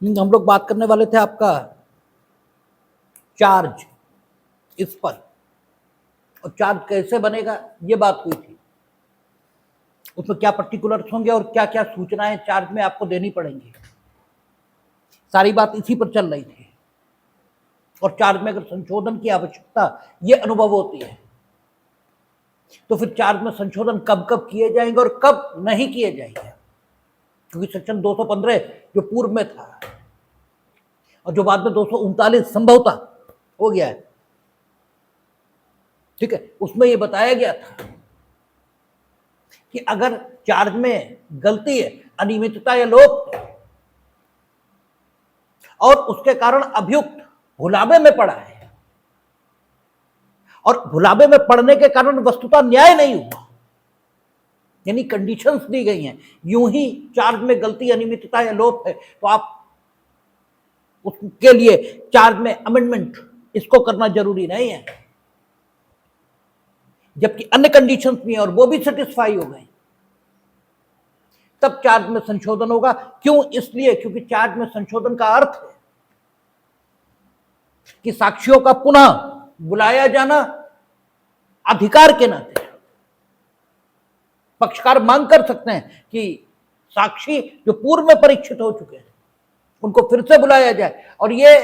हम लोग बात करने वाले थे आपका चार्ज इस पर, और चार्ज कैसे बनेगा ये बात हुई थी। उसमें क्या पर्टिकुलर्स होंगे और क्या क्या सूचनाएं चार्ज में आपको देनी पड़ेंगी, सारी बात इसी पर चल रही थी। और चार्ज में अगर संशोधन की आवश्यकता ये अनुभव होती है तो फिर चार्ज में संशोधन कब कब किए जाएंगे और कब नहीं किए जाएंगे, क्योंकि सेक्शन 215 जो पूर्व में था और जो बाद में 239 संभवतः हो गया है, ठीक है, उसमें ये बताया गया था कि अगर चार्ज में गलती है, अनियमितता या लोप और उसके कारण अभियुक्त भुलावे में पड़ा है और भुलावे में पड़ने के कारण वस्तुतः न्याय नहीं हुआ, यानी कंडीशंस दी गई हैं, यूं ही चार्ज में गलती, अनियमितता या लोप है तो आप उसके लिए चार्ज में अमेंडमेंट इसको करना जरूरी नहीं है, जबकि अन्य कंडीशंस भी हैं और वो भी सेटिस्फाई हो गए, तब चार्ज में संशोधन होगा। क्यों? इसलिए क्योंकि चार्ज में संशोधन का अर्थ है कि साक्षियों का पुनः बुलाया जाना अधिकार के नाते। पक्षकार मांग कर सकते हैं कि साक्षी जो पूर्व में परीक्षित हो चुके हैं उनको फिर से बुलाया जाए, और ये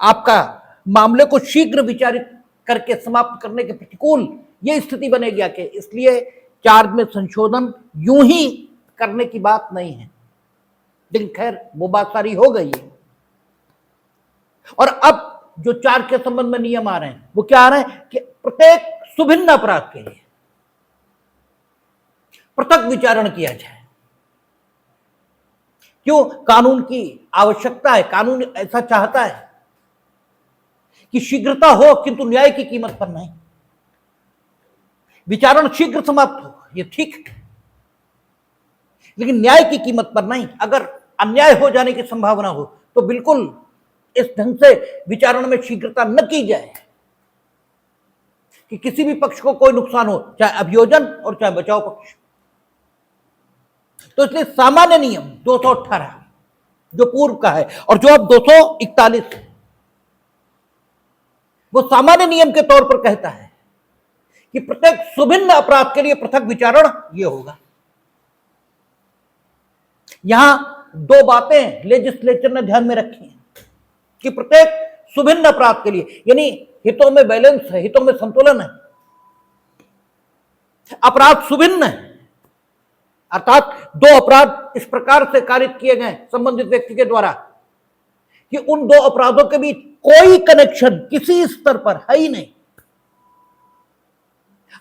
आपका मामले को शीघ्र विचारित करके समाप्त करने के प्रतिकूल ये स्थिति बनेगी आके, इसलिए चार्ज में संशोधन यूं ही करने की बात नहीं है। लेकिन खैर वो बात सारी हो गई है। और अब जो चार्ज के संबंध में नियम आ रहे हैं वो क्या आ रहे हैं कि प्रत्येक सुभिन्न अपराध के लिए पृथक विचारण किया जाए। क्यों? कानून की आवश्यकता है, कानून ऐसा चाहता है कि शीघ्रता हो किंतु न्याय की कीमत पर नहीं, विचारण शीघ्र समाप्त हो ये ठीक है, लेकिन न्याय की कीमत पर नहीं। अगर अन्याय हो जाने की संभावना हो तो बिल्कुल इस ढंग से विचारण में शीघ्रता न की जाए कि किसी भी पक्ष को कोई नुकसान हो, चाहे अभियोजन और चाहे बचाव पक्ष। तो इसलिए सामान्य नियम 218 जो पूर्व का है और जो अब 241 है, वो सामान्य नियम के तौर पर कहता है कि प्रत्येक सुभिन्न अपराध के लिए पृथक विचारण ये होगा। यहां दो बातें लेजिस्लेचर ने ध्यान में रखी हैं कि प्रत्येक सुभिन्न अपराध के लिए, यानी हितों में बैलेंस है, हितों में संतुलन है, अपराध सुभिन्न है, अर्थात दो अपराध इस प्रकार से कारित किए गए संबंधित व्यक्ति के द्वारा कि उन दो अपराधों के बीच कोई कनेक्शन किसी स्तर पर है ही नहीं।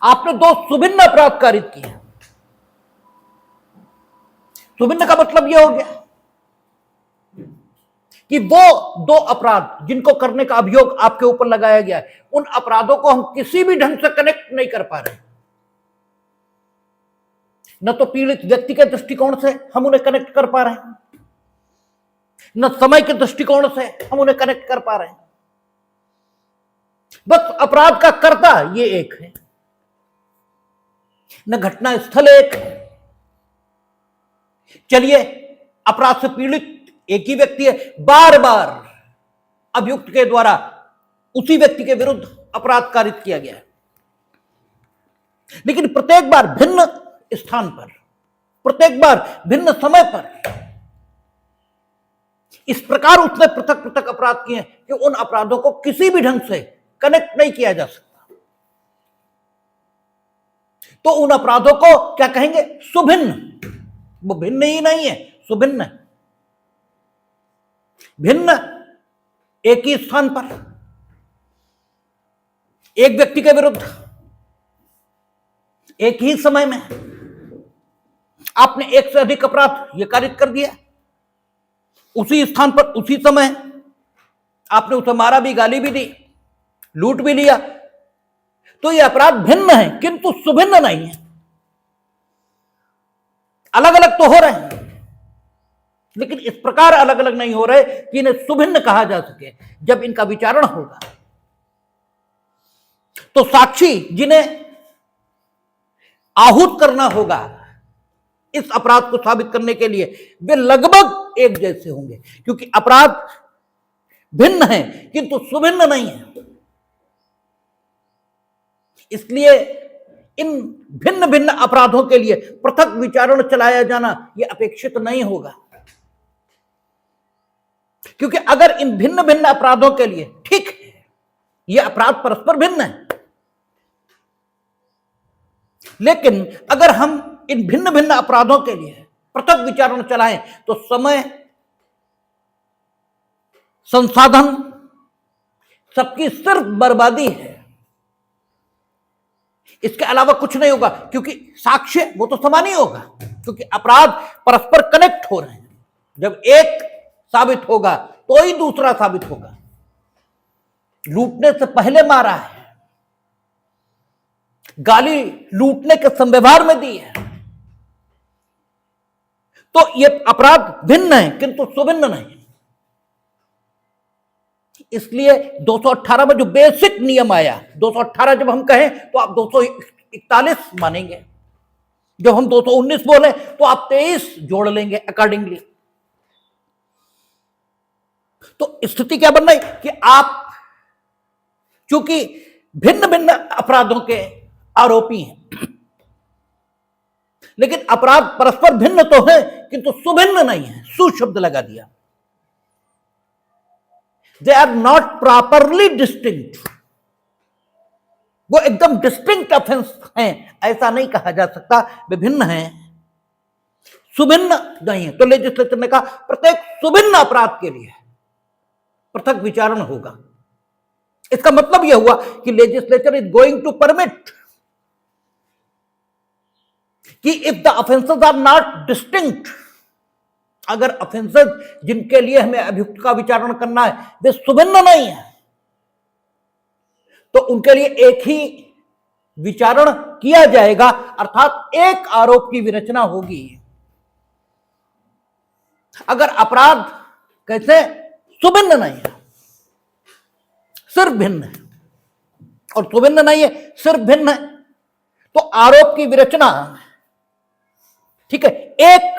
आपने दो सुभिन्न अपराध कारित किए। सुभिन्न का मतलब यह हो गया कि वो दो अपराध जिनको करने का अभियोग आपके ऊपर लगाया गया है, उन अपराधों को हम किसी भी ढंग से कनेक्ट नहीं कर पा रहे। न तो पीड़ित व्यक्ति के दृष्टिकोण से हम उन्हें कनेक्ट कर पा रहे हैं, न समय के दृष्टिकोण से हम उन्हें कनेक्ट कर पा रहे हैं। बस अपराध का कर्ता ये एक है, न घटना स्थल एक है। चलिए अपराध से पीड़ित एक ही व्यक्ति है, बार बार अभियुक्त के द्वारा उसी व्यक्ति के विरुद्ध अपराध कारित किया गया है, लेकिन प्रत्येक बार भिन्न स्थान पर, प्रत्येक बार भिन्न समय पर इस प्रकार उसने पृथक पृथक अपराध किए कि उन अपराधों को किसी भी ढंग से कनेक्ट नहीं किया जा सकता। तो उन अपराधों को क्या कहेंगे? सुभिन्न। वो भिन्न ही नहीं है, सुभिन्न है। भिन्न एक ही स्थान पर एक व्यक्ति के विरुद्ध एक ही समय में आपने एक से अधिक अपराध यह कारित कर दिया, उसी स्थान पर उसी समय आपने उसे मारा भी, गाली भी दी, लूट भी लिया, तो यह अपराध भिन्न है किंतु सुभिन्न नहीं है। अलग अलग तो हो रहे हैं लेकिन इस प्रकार अलग अलग नहीं हो रहे कि इन्हें सुभिन्न कहा जा सके। जब इनका विचारण होगा तो साक्षी जिन्हें आहूत करना होगा इस अपराध को साबित करने के लिए वे लगभग एक जैसे होंगे, क्योंकि अपराध भिन्न है किंतु सुभिन्न नहीं है। इसलिए इन भिन्न भिन्न अपराधों के लिए पृथक विचारण चलाया जाना यह अपेक्षित नहीं होगा, क्योंकि अगर इन भिन्न भिन्न अपराधों के लिए, ठीक है, यह अपराध परस्पर भिन्न है, लेकिन अगर हम इन भिन्न भिन्न अपराधों के लिए पृथक विचारण चलाएं तो समय, संसाधन सबकी सिर्फ बर्बादी है, इसके अलावा कुछ नहीं होगा। क्योंकि साक्ष्य वो तो समान ही होगा, क्योंकि अपराध परस्पर कनेक्ट हो रहे हैं। जब एक साबित होगा तो ही दूसरा साबित होगा। लूटने से पहले मारा है, गाली लूटने के संव्यवहार में दी है, तो ये अपराध भिन्न है किंतु सुभिन्न नहीं। इसलिए 218 में जो बेसिक नियम आया, 218 जब हम कहें तो आप 241 मानेंगे, जब हम 219 बोले तो आप 23 जोड़ लेंगे अकॉर्डिंगली। तो स्थिति क्या बन रही कि आप चूंकि भिन्न भिन्न अपराधों के आरोपी हैं, लेकिन अपराध परस्पर भिन्न तो है किंतु सुभिन्न नहीं है, सु शब्द लगा दिया। They are not properly distinct, वो एकदम डिस्टिंक्ट ऑफेंस हैं ऐसा नहीं कहा जा सकता, विभिन्न हैं, सुभिन्न नहीं है। तो लेजिस्लेचर ने कहा प्रत्येक सुभिन्न अपराध के लिए पृथक विचारण होगा। इसका मतलब यह हुआ कि legislature is going to permit कि if the offences are not distinct, अगर ऑफेंसेस जिनके लिए हमें अभियुक्त का विचारण करना है वे सुभिन्न नहीं है, तो उनके लिए एक ही विचारण किया जाएगा, अर्थात एक आरोप की विरचना होगी। अगर अपराध कैसे सुभिन्न नहीं है, सिर्फ भिन्न है, और सुभिन्न नहीं है सिर्फ भिन्न है, तो आरोप की विरचना, ठीक है, एक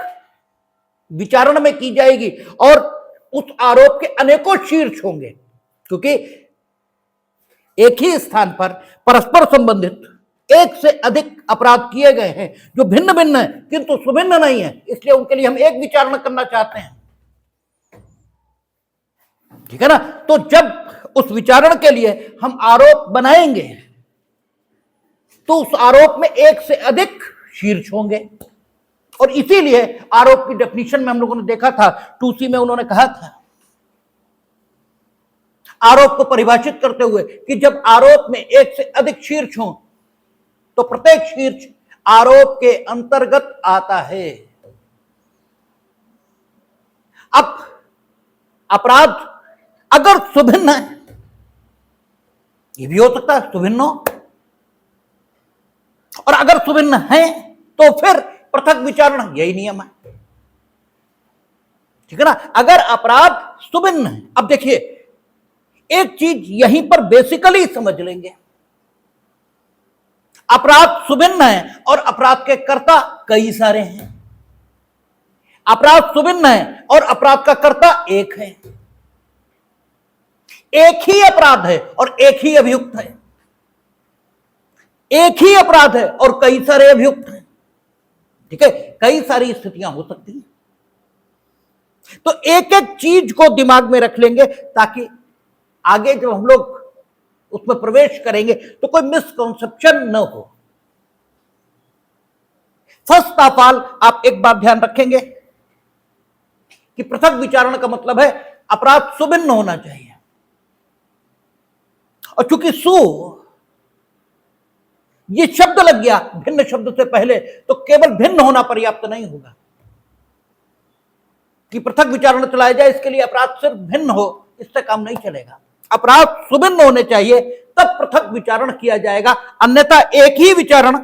विचारण में की जाएगी और उस आरोप के अनेकों शीर्ष होंगे, क्योंकि एक ही स्थान पर परस्पर संबंधित एक से अधिक अपराध किए गए हैं जो भिन्न भिन्न है किंतु सुभिन्न नहीं है, इसलिए उनके लिए हम एक विचारण करना चाहते हैं, ठीक है ना। तो जब उस विचारण के लिए हम आरोप बनाएंगे तो उस आरोप में एक से अधिक शीर्ष होंगे, और इसीलिए आरोप की डेफिनेशन में हम लोगों ने देखा था 2C में उन्होंने कहा था आरोप को परिभाषित करते हुए कि जब आरोप में एक से अधिक शीर्ष हो तो प्रत्येक शीर्ष आरोप के अंतर्गत आता है। अब अपराध अगर सुभिन्न है, ये भी हो सकता है सुभिन्न हो, और अगर सुभिन्न है तो फिर पृथक विचारण, यही नियम है, ठीक है ना। अगर अपराध सुभिन्न है, अब देखिए एक चीज यहीं पर बेसिकली समझ लेंगे, अपराध सुभिन्न है और अपराध के कर्ता कई सारे हैं, अपराध सुभिन्न है और अपराध का कर्ता एक है, एक ही अपराध है और एक ही अभियुक्त है, एक ही अपराध है और कई सारे अभियुक्त हैं, ठीक है, कई सारी स्थितियां हो सकती हैं। तो एक एक चीज को दिमाग में रख लेंगे ताकि आगे जब हम लोग उसमें प्रवेश करेंगे तो कोई मिसकंसेप्शन न हो। फर्स्ट ऑफ ऑल आप एक बात ध्यान रखेंगे कि पृथक विचारण का मतलब है अपराध सुभिन्न होना चाहिए, और चूंकि सु ये शब्द लग गया भिन्न शब्द से पहले, तो केवल भिन्न होना पर्याप्त नहीं होगा कि पृथक विचारण चलाया जाए, इसके लिए अपराध सिर्फ भिन्न हो, इससे काम नहीं चलेगा। अपराध सुभिन्न होने चाहिए तब पृथक विचारण किया जाएगा, अन्यथा एक ही विचारण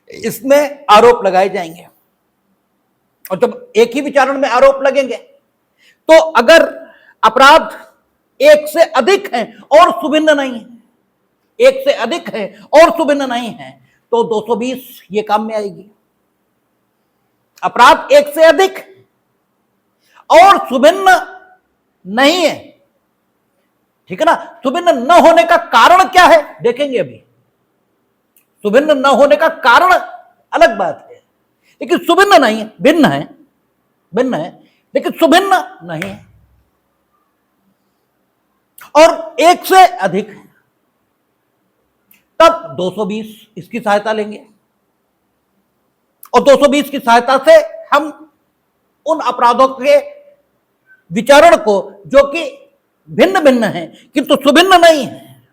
इसमें आरोप लगाए जाएंगे, और जब एक ही विचारण में आरोप लगेंगे तो अगर अपराध एक से अधिक है और सुभिन्न नहीं है, एक से अधिक है और सुभिन्न नहीं है, तो 220 ये काम में आएगी। अपराध एक से अधिक और सुभिन्न नहीं है, ठीक है ना। सुभिन्न न होने का कारण क्या है देखेंगे अभी। सुभिन्न न होने का कारण अलग बात है, लेकिन सुभिन्न नहीं है, भिन्न है, भिन्न है लेकिन सुभिन्न नहीं है। और एक से अधिक है, तब 220 इसकी सहायता लेंगे और 220 की सहायता से हम उन अपराधों के विचारण को, जो कि भिन्न भिन्न है किंतु सुभिन्न नहीं है,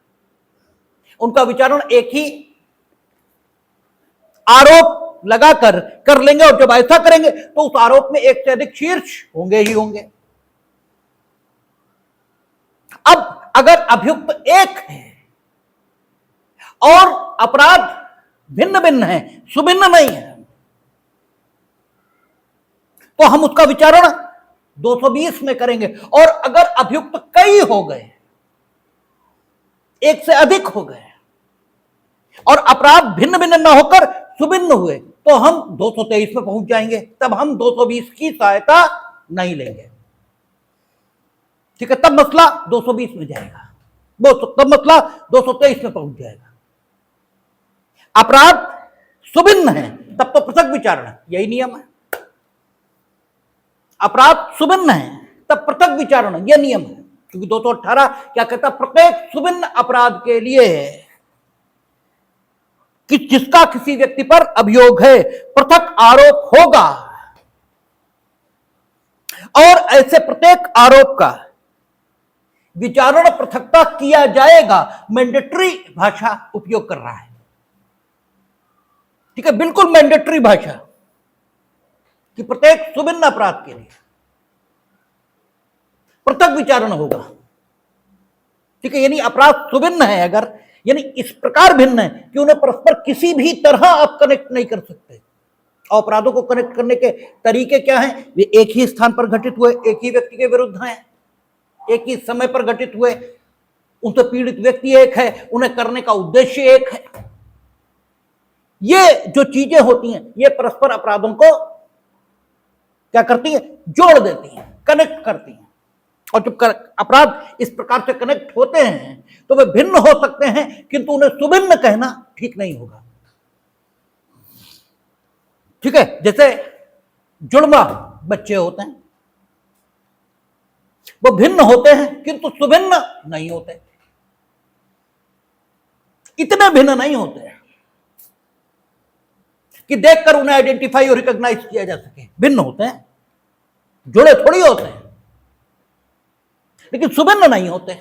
उनका विचारण एक ही आरोप लगाकर कर लेंगे। और जब ऐसा करेंगे तो उस आरोप में एक से अधिक शीर्ष होंगे ही होंगे। अब अगर अभियुक्त एक है और अपराध भिन्न भिन्न है, सुभिन्न नहीं है, तो हम उसका विचारण 220 में करेंगे। और अगर अभियुक्त कई हो गए, एक से अधिक हो गए और अपराध भिन्न भिन्न न होकर सुभिन्न हुए, तो हम 223 में पहुंच जाएंगे। तब हम 220 की सहायता नहीं लेंगे, ठीक है। तब मसला 220 में जाएगा, तब मसला 223 में पहुंच जाएगा। अपराध सुभिन्न है तब तो पृथक विचारण, यही नियम है। अपराध सुभिन्न है तब पृथक विचारण, यह नियम है। क्योंकि 218 क्या कहता, प्रत्येक सुभिन्न अपराध के लिए कि जिसका किसी व्यक्ति पर अभियोग है पृथक आरोप होगा, और ऐसे प्रत्येक आरोप का विचारण पृथकता किया जाएगा। मैंडेटरी भाषा उपयोग कर रहा है, ठीक है, बिल्कुल मैंडेटरी भाषा कि प्रत्येक सुभिन्न अपराध के लिए पृथक विचारण होगा, ठीक है। यानी अपराध सुभिन्न है अगर, यानी इस प्रकार भिन्न है कि उन्हें परस्पर किसी भी तरह आप कनेक्ट नहीं कर सकते। और अपराधों को कनेक्ट करने के तरीके क्या हैं? वे एक ही स्थान पर घटित हुए, एक ही व्यक्ति के विरुद्ध हैं, एक ही समय पर घटित हुए, उनसे पीड़ित व्यक्ति एक है, उन्हें करने का उद्देश्य एक है। ये जो चीजें होती हैं ये परस्पर अपराधों को क्या करती हैं? जोड़ देती हैं, कनेक्ट करती हैं। और जब अपराध इस प्रकार से कनेक्ट होते हैं तो वे भिन्न हो सकते हैं, किंतु उन्हें सुभिन्न कहना ठीक नहीं होगा, ठीक है। जैसे जुड़वा बच्चे होते हैं, वो भिन्न होते हैं किंतु सुभिन्न नहीं होते, इतने भिन्न नहीं होते हैं कि देखकर उन्हें आइडेंटिफाई और रिकॉग्नाइज किया जा सके। भिन्न होते हैं, जुड़े थोड़ी होते हैं, लेकिन सुभिन्न नहीं होते।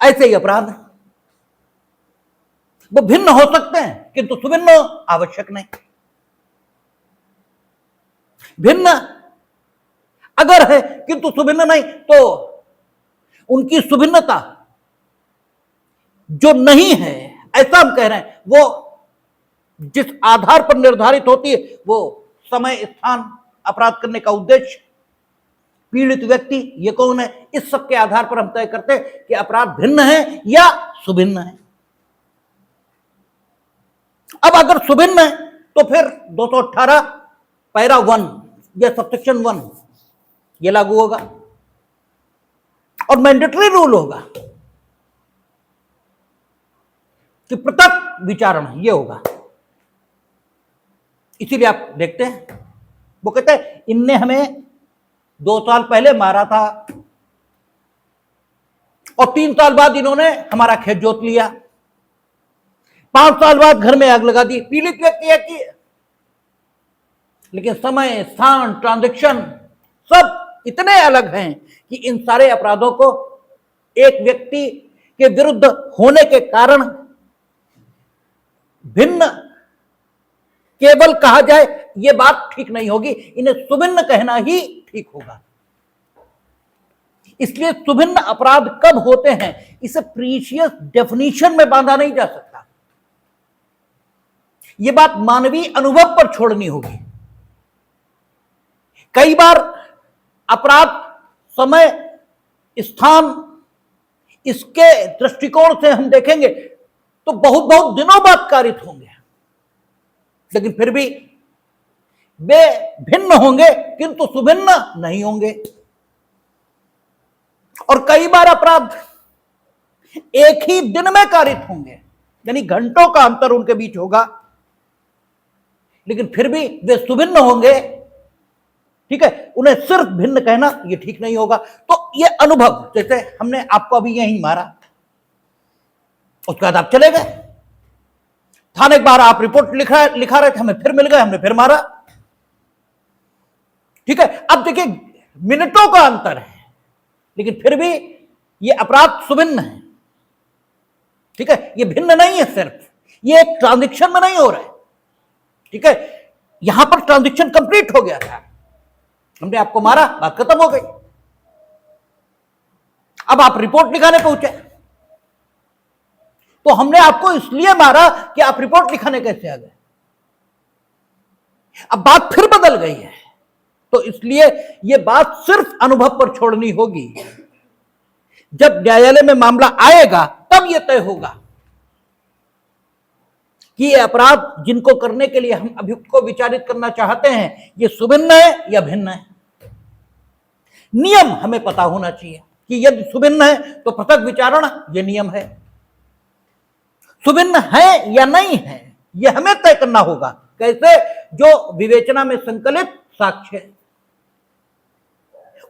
ऐसे ही अपराध वो भिन्न हो सकते हैं किंतु सुभिन्न आवश्यक नहीं। भिन्न अगर है किंतु सुभिन्न नहीं, तो उनकी सुभिन्नता जो नहीं है, ऐसा हम कह रहे हैं, वो जिस आधार पर निर्धारित होती है, वो समय, स्थान, अपराध करने का उद्देश्य, पीड़ित व्यक्ति ये कौन है, इस सब के आधार पर हम तय करते हैं कि अपराध भिन्न है या सुभिन्न है। अब अगर सुभिन्न है तो फिर 218 पैरा 1 या सबसेक्शन 1 ये लागू होगा और मैंडेटरी रूल होगा कि पृथक विचारण ये होगा। इसीलिए आप देखते हैं वो कहते हैं इनने हमें 2 साल पहले मारा था और 3 साल बाद इन्होंने हमारा खेत जोत लिया, 5 साल बाद घर में आग लगा दी। पीड़ित व्यक्ति है कि, लेकिन समय, स्थान, ट्रांजैक्शन सब इतने अलग हैं कि इन सारे अपराधों को एक व्यक्ति के विरुद्ध होने के कारण भिन्न केवल कहा जाए ये बात ठीक नहीं होगी, इन्हें सुभिन्न कहना ही ठीक होगा। इसलिए सुभिन्न अपराध कब होते हैं इसे प्रीशियस डेफिनेशन में बांधा नहीं जा सकता। यह बात मानवीय अनुभव पर छोड़नी होगी। कई बार अपराध समय, स्थान, इसके दृष्टिकोण से हम देखेंगे तो बहुत बहुत दिनों बाद कारित होंगे, लेकिन फिर भी वे भिन्न होंगे किंतु सुभिन्न नहीं होंगे। और कई बार अपराध एक ही दिन में कारित होंगे, यानी घंटों का अंतर उनके बीच होगा, लेकिन फिर भी वे सुभिन्न होंगे। ठीक है, उन्हें सिर्फ भिन्न कहना यह ठीक नहीं होगा। तो यह अनुभव, जैसे हमने आपको अभी यहीं मारा, उसके बाद आप चले गए थाने के बाहर, आप रिपोर्ट लिखा रहे थे, हमें फिर मिल गए, हमने फिर मारा। ठीक है, अब देखिए मिनटों का अंतर है, लेकिन फिर भी यह अपराध सुभिन्न है। ठीक है, यह भिन्न नहीं है, सिर्फ यह एक ट्रांजैक्शन में नहीं हो रहा है। ठीक है, यहां पर ट्रांजैक्शन कंप्लीट हो गया था, हमने आपको मारा, बात खत्म हो गई। अब आप रिपोर्ट लिखाने पहुंचे, तो हमने आपको इसलिए मारा कि आप रिपोर्ट लिखाने कैसे आ गए। अब बात फिर बदल गई है, तो इसलिए यह बात सिर्फ अनुभव पर छोड़नी होगी। जब न्यायालय में मामला आएगा तब यह तय होगा कि ये अपराध जिनको करने के लिए हम अभियुक्त को विचारित करना चाहते हैं, ये सुभिन्न है या भिन्न है। नियम हमें पता होना चाहिए कि यदि सुभिन्न है तो पृथक विचारणा, ये नियम है। सुभिन्न है या नहीं है, यह हमें तय करना होगा। कैसे? जो विवेचना में संकलित साक्ष्य है,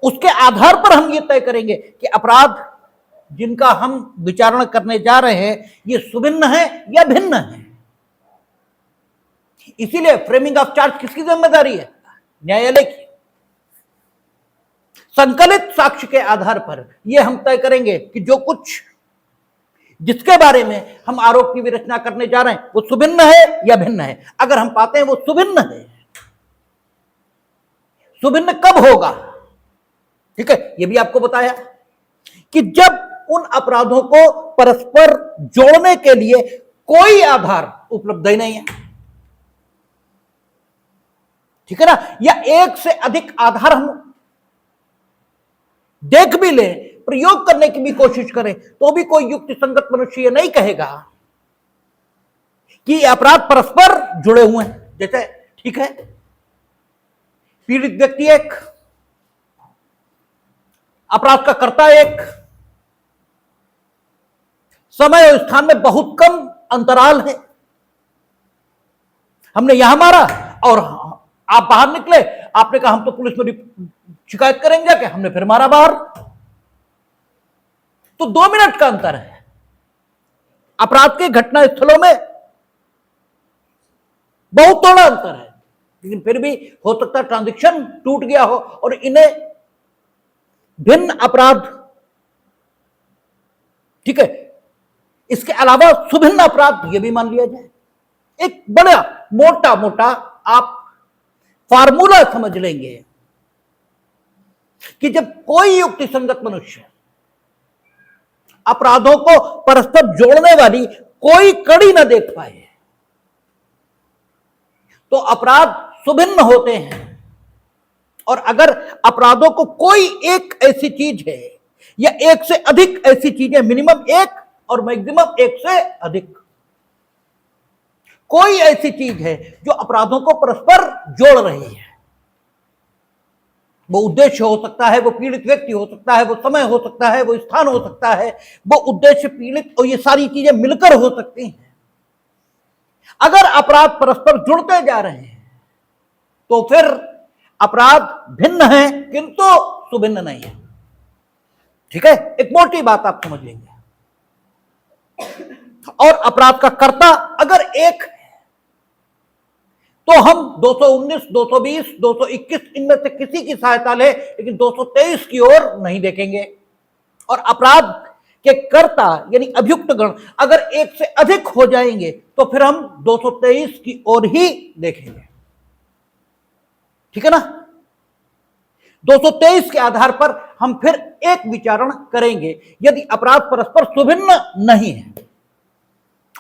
उसके आधार पर हम ये तय करेंगे कि अपराध जिनका हम विचारणा करने जा रहे हैं, ये सुभिन्न है या भिन्न है। इसीलिए फ्रेमिंग ऑफ चार्ज किसकी जिम्मेदारी है? न्यायालय की। संकलित साक्ष्य के आधार पर यह हम तय करेंगे कि जो कुछ जिसके बारे में हम आरोप की विरचना करने जा रहे हैं वो सुभिन्न है या भिन्न है। अगर हम पाते हैं वो सुभिन्न है, सुभिन्न कब होगा? ठीक है, यह भी आपको बताया कि जब उन अपराधों को परस्पर जोड़ने के लिए कोई आधार उपलब्ध ही नहीं है। ठीक है ना, या एक से अधिक आधार हम देख भी ले, प्रयोग करने की भी कोशिश करें, तो भी कोई युक्ति संगत मनुष्य ये नहीं कहेगा कि अपराध परस्पर जुड़े हुए हैं। जैसे ठीक है, पीड़ित व्यक्ति एक, अपराध का कर्ता एक, समय और स्थान में बहुत कम अंतराल है। हमने यहां मारा और आप बाहर निकले, आपने कहा हम तो पुलिस में शिकायत करेंगे जाके, हमने फिर मारा बाहर, तो 2 मिनट का अंतर है। अपराध के घटना स्थलों में बहुत थोड़ा अंतर है, लेकिन फिर भी हो सकता है ट्रांजैक्शन टूट गया हो और इन्हें भिन्न अपराध, ठीक है, इसके अलावा सुभिन्न अपराध यह भी मान लिया जाए। एक बड़ा मोटा मोटा आप फार्मूला समझ लेंगे कि जब कोई युक्ति संगत मनुष्य अपराधों को परस्पर जोड़ने वाली कोई कड़ी न देख पाए तो अपराध सुभिन्न होते हैं। और अगर अपराधों को कोई एक ऐसी चीज है या एक से अधिक ऐसी चीजें, मिनिमम एक और मैक्सिमम एक से अधिक, कोई ऐसी चीज है जो अपराधों को परस्पर जोड़ रही है, वो उद्देश्य हो सकता है, वो पीड़ित व्यक्ति हो सकता है, वो समय हो सकता है, वो स्थान हो सकता है, वो उद्देश्य, पीड़ित, और ये सारी चीजें मिलकर हो सकती हैं। अगर अपराध परस्पर जुड़ते जा रहे हैं तो फिर अपराध भिन्न है किंतु सुभिन्न नहीं है। ठीक है, एक मोटी बात आप समझ लेंगे। और अपराध का कर्ता अगर एक है तो हम 219, 220, 221 इनमें से किसी की सहायता ले, लेकिन 223 की ओर नहीं देखेंगे। और अपराध के कर्ता यानी अभियुक्त गण अगर एक से अधिक हो जाएंगे तो फिर हम 223 की ओर ही देखेंगे। ठीक है ना, 223 के आधार पर हम फिर एक विचारण करेंगे यदि अपराध परस्पर सुभिन्न नहीं है।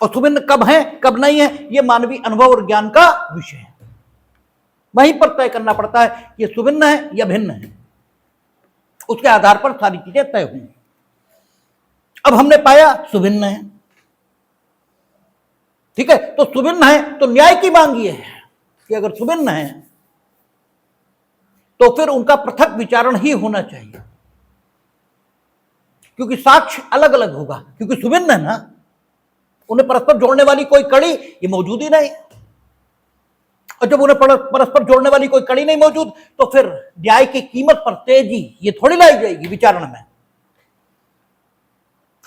और सुभिन्न कब है कब नहीं है, यह मानवीय अनुभव और ज्ञान का विषय है। वहीं पर तय करना पड़ता है कि यह सुभिन्न है या भिन्न है, उसके आधार पर सारी चीजें तय हुई। अब हमने पाया सुभिन्न है। ठीक है, तो सुभिन्न है तो न्याय की मांग यह है कि अगर सुभिन्न है तो फिर उनका पृथक विचारण ही होना चाहिए, क्योंकि साक्ष्य अलग अलग होगा, क्योंकि सुभिन्न है ना, उन्हें परस्पर जोड़ने वाली कोई कड़ी ये मौजूद ही नहीं। और जब उन्हें परस्पर जोड़ने वाली कोई कड़ी नहीं मौजूद, तो फिर न्याय की कीमत पर तेजी ये थोड़ी लाई जाएगी विचारण में।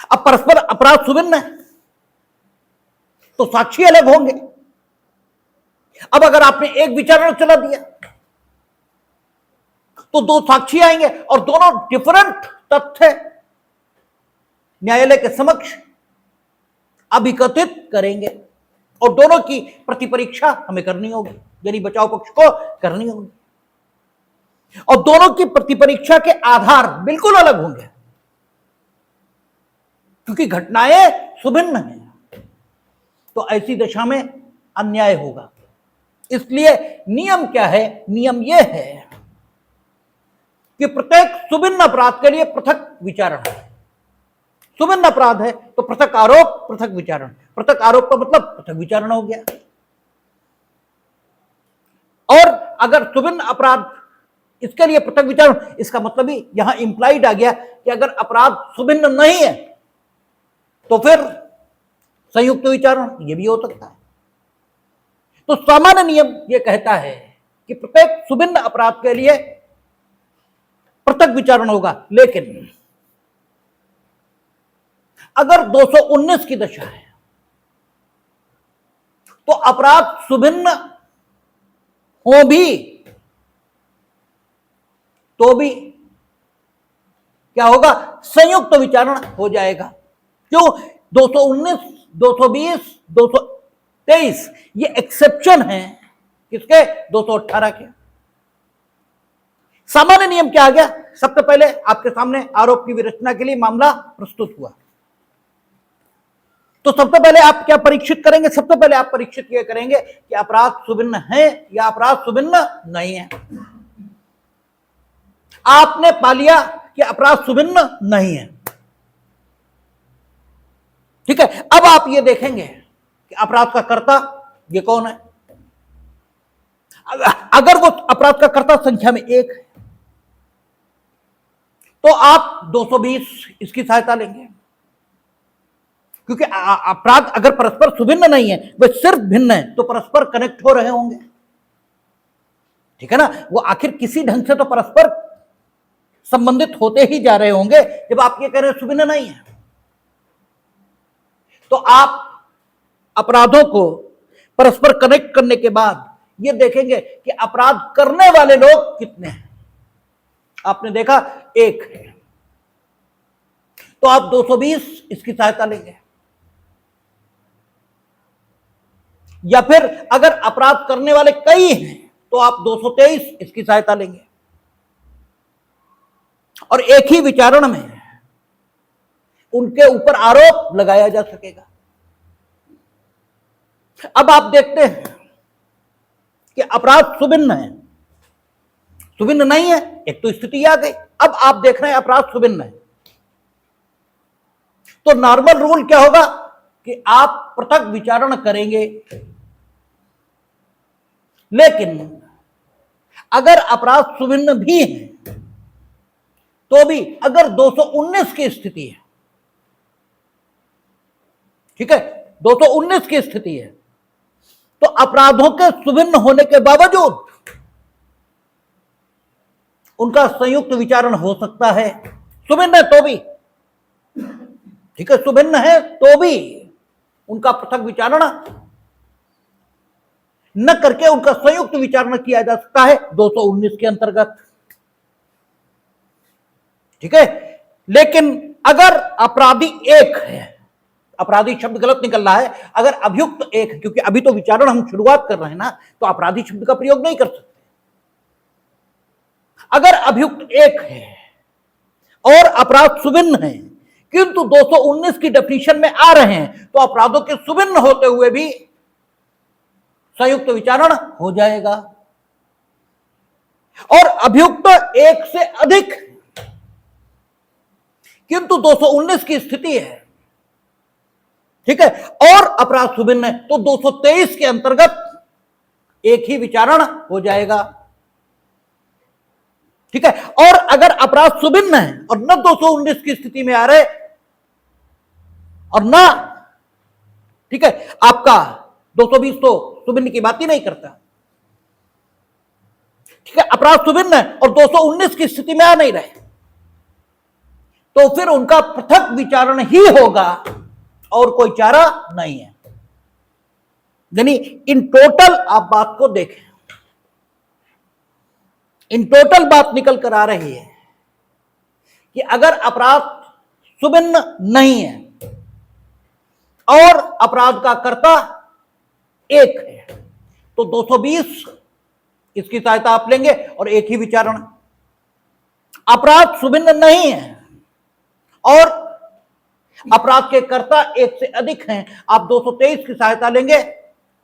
अब परस्पर अपराध सुभिन्न है तो साक्षी अलग होंगे। अब अगर आपने एक विचारण चला दिया तो दो साक्षी आएंगे और दोनों डिफरेंट तथ्य न्यायालय के समक्ष अभिकथित करेंगे और दोनों की प्रतिपरीक्षा हमें करनी होगी, यानी बचाव पक्ष को करनी होगी। और दोनों की प्रतिपरीक्षा के आधार बिल्कुल अलग होंगे, क्योंकि घटनाएं सुभिन्न हैं। तो ऐसी दशा में अन्याय होगा। इसलिए नियम क्या है? नियम यह है कि प्रत्येक सुभिन्न अपराध के लिए पृथक विचारण है। सुभिन्न अपराध है तो पृथक आरोप, पृथक विचारण। पृथक आरोप का मतलब पृथक विचारण हो गया। और अगर सुभिन्न अपराध इसके लिए पृथक विचारण, इसका मतलब ही यहां इंप्लाइड आ गया कि अगर अपराध सुभिन्न नहीं है तो फिर संयुक्त विचारण ये भी हो सकता है। तो सामान्य नियम यह कहता है कि प्रत्येक सुभिन्न अपराध के लिए पृथक विचारण होगा। लेकिन अगर 219 की दशा है तो अपराध सुभिन्न हो भी तो भी क्या होगा? संयुक्त विचारण हो जाएगा। क्यों? 219, 220, 223 ये एक्सेप्शन है किसके? 218 के। सामान्य नियम क्या आ गया? सबसे पहले आपके सामने आरोप की विरचना के लिए मामला प्रस्तुत हुआ, तो सबसे पहले आप क्या परीक्षित करेंगे? सबसे पहले आप परीक्षित ये करेंगे कि अपराध सुभिन्न है या अपराध सुभिन्न नहीं है। आपने पा लिया कि अपराध सुभिन्न नहीं है, ठीक है। अब आप ये देखेंगे कि अपराध का कर्ता ये कौन है। अगर वो अपराध का कर्ता संख्या में एक है तो आप 220 इसकी सहायता लेंगे, क्योंकि अपराध अगर परस्पर सुभिन्न नहीं है, वे सिर्फ भिन्न है, तो परस्पर कनेक्ट हो रहे होंगे, ठीक है ना। वो आखिर किसी ढंग से तो परस्पर संबंधित होते ही जा रहे होंगे। जब आप ये कह रहे हैं सुभिन्न नहीं है, तो आप अपराधों को परस्पर कनेक्ट करने के बाद ये देखेंगे कि अपराध करने वाले लोग कितने हैं। आपने देखा एक है, तो आप 220 इसकी सहायता लेंगे। या फिर अगर अपराध करने वाले कई हैं तो आप 223 इसकी सहायता लेंगे और एक ही विचारण में उनके ऊपर आरोप लगाया जा सकेगा। अब आप देखते हैं कि अपराध सुभिन्न है, सुभिन्न नहीं है, एक तो स्थिति आ गई। अब आप देख रहे हैं अपराध सुभिन्न है, तो नॉर्मल रूल क्या होगा कि आप पृथक विचारण करेंगे। लेकिन अगर अपराध सुभिन्न भी है तो भी अगर 219 की स्थिति है, ठीक है, 219 की स्थिति है, तो अपराधों के सुभिन्न होने के बावजूद उनका संयुक्त विचारण हो सकता है। सुभिन्न है तो भी, ठीक है, सुभिन्न है तो भी उनका पृथक विचारण न करके उनका संयुक्त विचारण किया जा सकता है 219 के अंतर्गत, ठीक है। लेकिन अगर अपराधी एक है, अपराधी शब्द गलत निकल रहा है, अगर अभियुक्त एक है, क्योंकि अभी तो विचारण हम शुरुआत कर रहे हैं ना, तो अपराधी शब्द का प्रयोग नहीं कर सकते। अगर अभियुक्त एक है और अपराध सुभिन्न है किंतु 219 की डेफिनेशन में आ रहे हैं, तो अपराधों के सुभिन्न होते हुए भी संयुक्त विचारण हो जाएगा। और अभियुक्त एक से अधिक किंतु 219 की स्थिति है, ठीक है, और अपराध सुभिन्न है, तो 223 के अंतर्गत एक ही विचारण हो जाएगा। ठीक है। और अगर अपराध सुभिन्न है और न 219 की स्थिति में आ रहे और ना, ठीक है, आपका 220 तो सुभिन्न की बात ही नहीं करता, ठीक है, अपराध सुभिन्न है और 219 की स्थिति में आ नहीं रहे, तो फिर उनका पृथक विचारण ही होगा और कोई चारा नहीं है। यानी इन टोटल आप बात को देखें, इन टोटल बात निकल कर आ रही है कि अगर अपराध सुभिन्न नहीं है और अपराध का कर्ता एक है तो 220 इसकी सहायता आप लेंगे और एक ही विचारण। अपराध सुभिन्न नहीं है और अपराध के कर्ता एक से अधिक हैं, आप 223 की सहायता लेंगे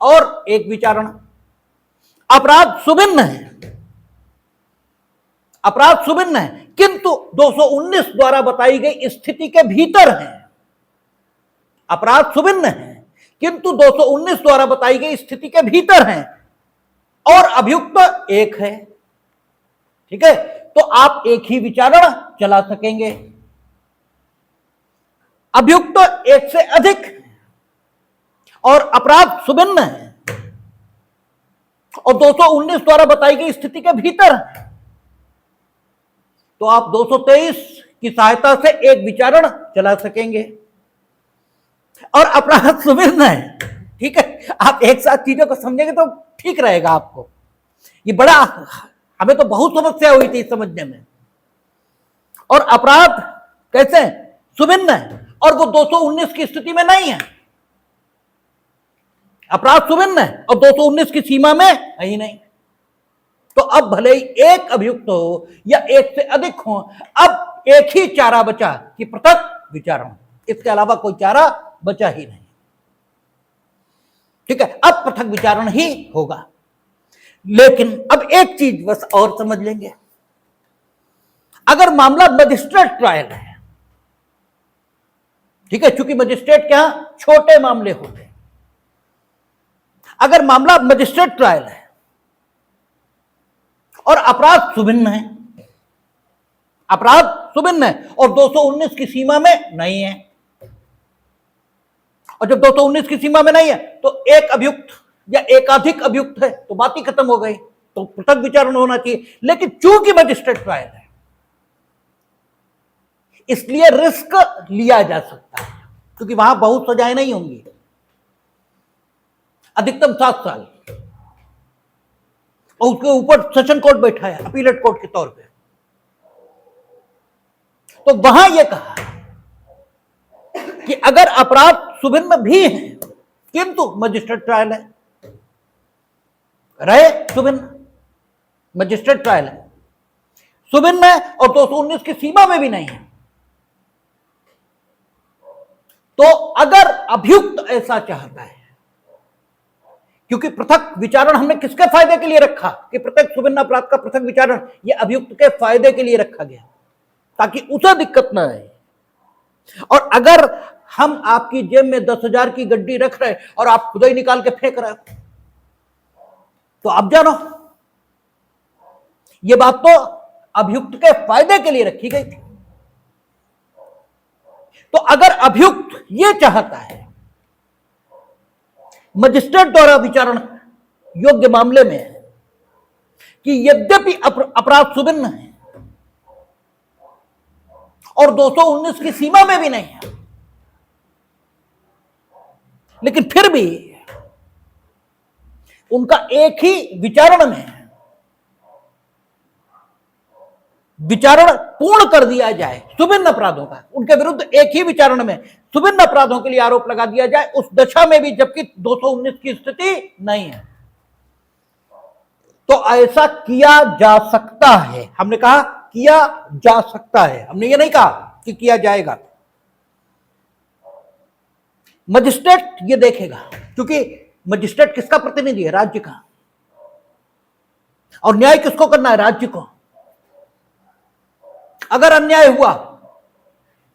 और एक विचारण। अपराध सुभिन्न है, अपराध सुभिन्न है किंतु 219 द्वारा बताई गई स्थिति के भीतर है। अपराध सुभिन्न है किंतु 219 द्वारा बताई गई स्थिति के भीतर है और अभियुक्त एक है, ठीक है, तो आप एक ही विचारण चला सकेंगे। अभियुक्त एक से अधिक और अपराध सुभिन्न है और 219 द्वारा बताई गई स्थिति के भीतर है, तो आप 223 की सहायता से एक विचारण चला सकेंगे। और अपराध सुभिन्न है, ठीक है, आप एक साथ चीजों को समझेंगे तो ठीक रहेगा आपको। ये बड़ा, हमें तो बहुत समस्या हुई थी समझने में। और अपराध कैसे है? सुभिन्न है और वो 219 की स्थिति में नहीं है। अपराध सुभिन्न है और 219 की सीमा में है ही नहीं, तो अब भले ही एक अभियुक्त हो या एक से अधिक हो, अब एक ही चारा बचा कि पृथक विचारण, इसके अलावा कोई चारा बचा ही नहीं, ठीक है। अब पृथक विचारण ही होगा। लेकिन अब एक चीज बस और समझ लेंगे, अगर मामला मजिस्ट्रेट ट्रायल है, ठीक है, चूंकि मजिस्ट्रेट के यहां छोटे मामले होते हैं, अगर मामला मजिस्ट्रेट ट्रायल है और अपराध सुभिन्न है, अपराध सुभिन्न है और 219 की सीमा में नहीं है, और जब 219 की सीमा में नहीं है तो एक अभियुक्त या एकाधिक अभियुक्त है तो बात ही खत्म हो गई, तो पृथक विचारण होना चाहिए। लेकिन चूंकि मजिस्ट्रेट ट्रायल है इसलिए रिस्क लिया जा सकता है, क्योंकि वहां बहुत सजाएं नहीं होंगी, अधिकतम 7 साल, और उसके ऊपर सेशन कोर्ट बैठा है अपीलेट कोर्ट के तौर पे, तो वहां यह कहा कि अगर अपराध सुभिन्न भी है किंतु मजिस्ट्रेट ट्रायल है, रहे सुभिन्न, मजिस्ट्रेट ट्रायल है, सुभिन्न है और 219 की सीमा में भी नहीं है, तो अगर अभियुक्त ऐसा चाहता है, क्योंकि पृथक विचारण हमने किसके फायदे के लिए रखा कि प्रत्येक सुभिन्न अपराध का पृथक विचारण यह अभियुक्त के फायदे के लिए रखा गया ताकि उसे दिक्कत न आए। और अगर हम आपकी जेब में 10,000 की गड्डी रख रहे और आप खुद ही निकाल के फेंक रहे हो तो आप जानो, ये बात तो अभियुक्त के फायदे के लिए रखी गई थी। तो अगर अभियुक्त ये चाहता है मजिस्ट्रेट द्वारा विचारण योग्य मामले में कि यद्यपि अपराध सुभिन्न है और 219 की सीमा में भी नहीं है, लेकिन फिर भी उनका एक ही विचारण में विचारण पूर्ण कर दिया जाए सुभिन्न अपराधों का, उनके विरुद्ध एक ही विचारण में सुभिन्न अपराधों के लिए आरोप लगा दिया जाए उस दशा में भी जबकि 219 की स्थिति नहीं है, तो ऐसा किया जा सकता है। हमने कहा किया जा सकता है, हमने ये नहीं कहा कि किया जाएगा। मजिस्ट्रेट ये देखेगा, क्योंकि मजिस्ट्रेट किसका प्रतिनिधि है? राज्य का, और न्याय किसको करना है? राज्य को। अगर अन्याय हुआ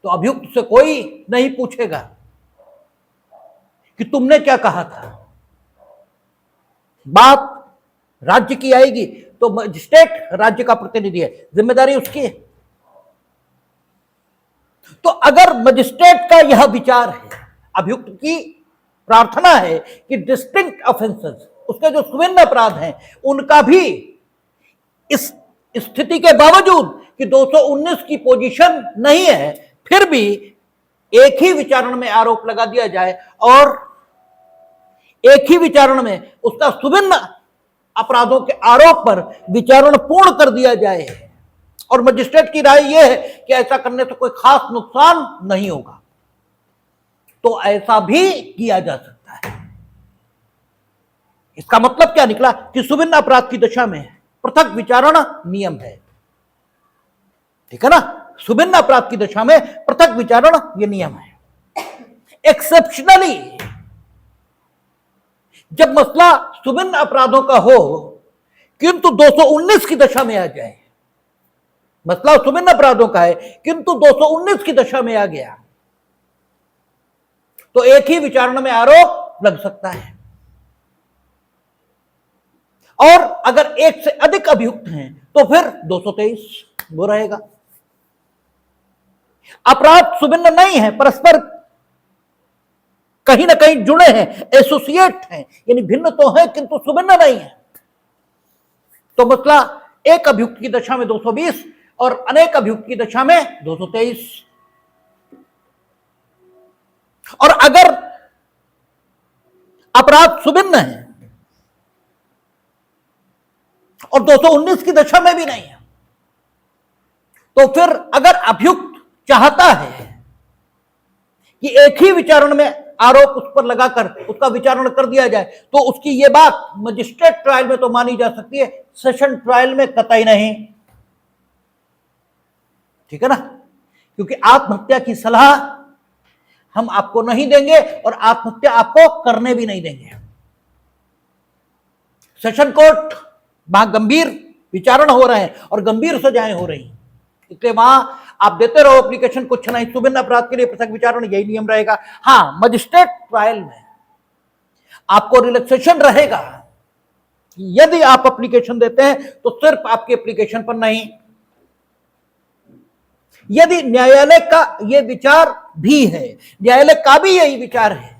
तो अभियुक्त से कोई नहीं पूछेगा कि तुमने क्या कहा था, बात राज्य की आएगी, तो मजिस्ट्रेट राज्य का प्रतिनिधि है, जिम्मेदारी उसकी है। तो अगर मजिस्ट्रेट का यह विचार है, अभियुक्त की प्रार्थना है कि डिस्टिंक्ट ऑफेंसेस, उसके जो विभिन्न अपराध हैं, उनका भी इस स्थिति के बावजूद कि 219 की पोजीशन नहीं है, फिर भी एक ही विचारण में आरोप लगा दिया जाए और एक ही विचारण में उसका विभिन्न अपराधों के आरोप पर विचारण पूर्ण कर दिया जाए और मजिस्ट्रेट की राय यह है कि ऐसा करने से कोई खास नुकसान नहीं होगा, तो ऐसा भी किया जा सकता है। इसका मतलब क्या निकला कि विभिन्न अपराध की दशा में पृथक विचारण नियम है, ठीक है ना। विभिन्न अपराध की दशा में पृथक विचारण ये नियम है। एक्सेप्शनली जब मसला विभिन्न अपराधों का हो किंतु 219 की दशा में आ जाए, मसला विभिन्न अपराधों का है किंतु 219 की दशा में आ गया, तो एक ही विचारण में आरोप लग सकता है। और अगर एक से अधिक अभियुक्त हैं तो फिर 223 वो रहेगा। अपराध सुभिन्न नहीं है, परस्पर कहीं ना कहीं जुड़े हैं, एसोसिएट हैं, यानी भिन्न तो है किंतु सुभिन्न नहीं है। तो मसला एक अभियुक्त की दशा में 220 और अनेक अभियुक्त की दशा में 223। और अगर अपराध सुभिन्न है और 219 की दशा में भी नहीं है, तो फिर अगर अभियुक्त चाहता है कि एक ही विचारण में आरोप उस पर लगाकर उसका विचारण कर दिया जाए, तो उसकी यह बात मजिस्ट्रेट ट्रायल में तो मानी जा सकती है, सेशन ट्रायल में कतई नहीं, ठीक है ना। क्योंकि आत्महत्या की सलाह हम आपको नहीं देंगे और आत्महत्या आपको करने भी नहीं देंगे। सेशन कोर्ट वहां गंभीर विचारण हो रहे हैं और गंभीर सजाएं हो रही हैं, इसलिए वहां आप देते रहो एप्लीकेशन, कुछ नहीं, विभिन्न अपराध के लिए पृथक विचारण, यही नियम रहेगा। हां, मजिस्ट्रेट ट्रायल में आपको रिलैक्सेशन रहेगा, यदि आप एप्लीकेशन देते हैं तो सिर्फ आपके एप्लीकेशन पर नहीं, यदि न्यायालय का यह विचार भी है, न्यायालय का भी यही विचार है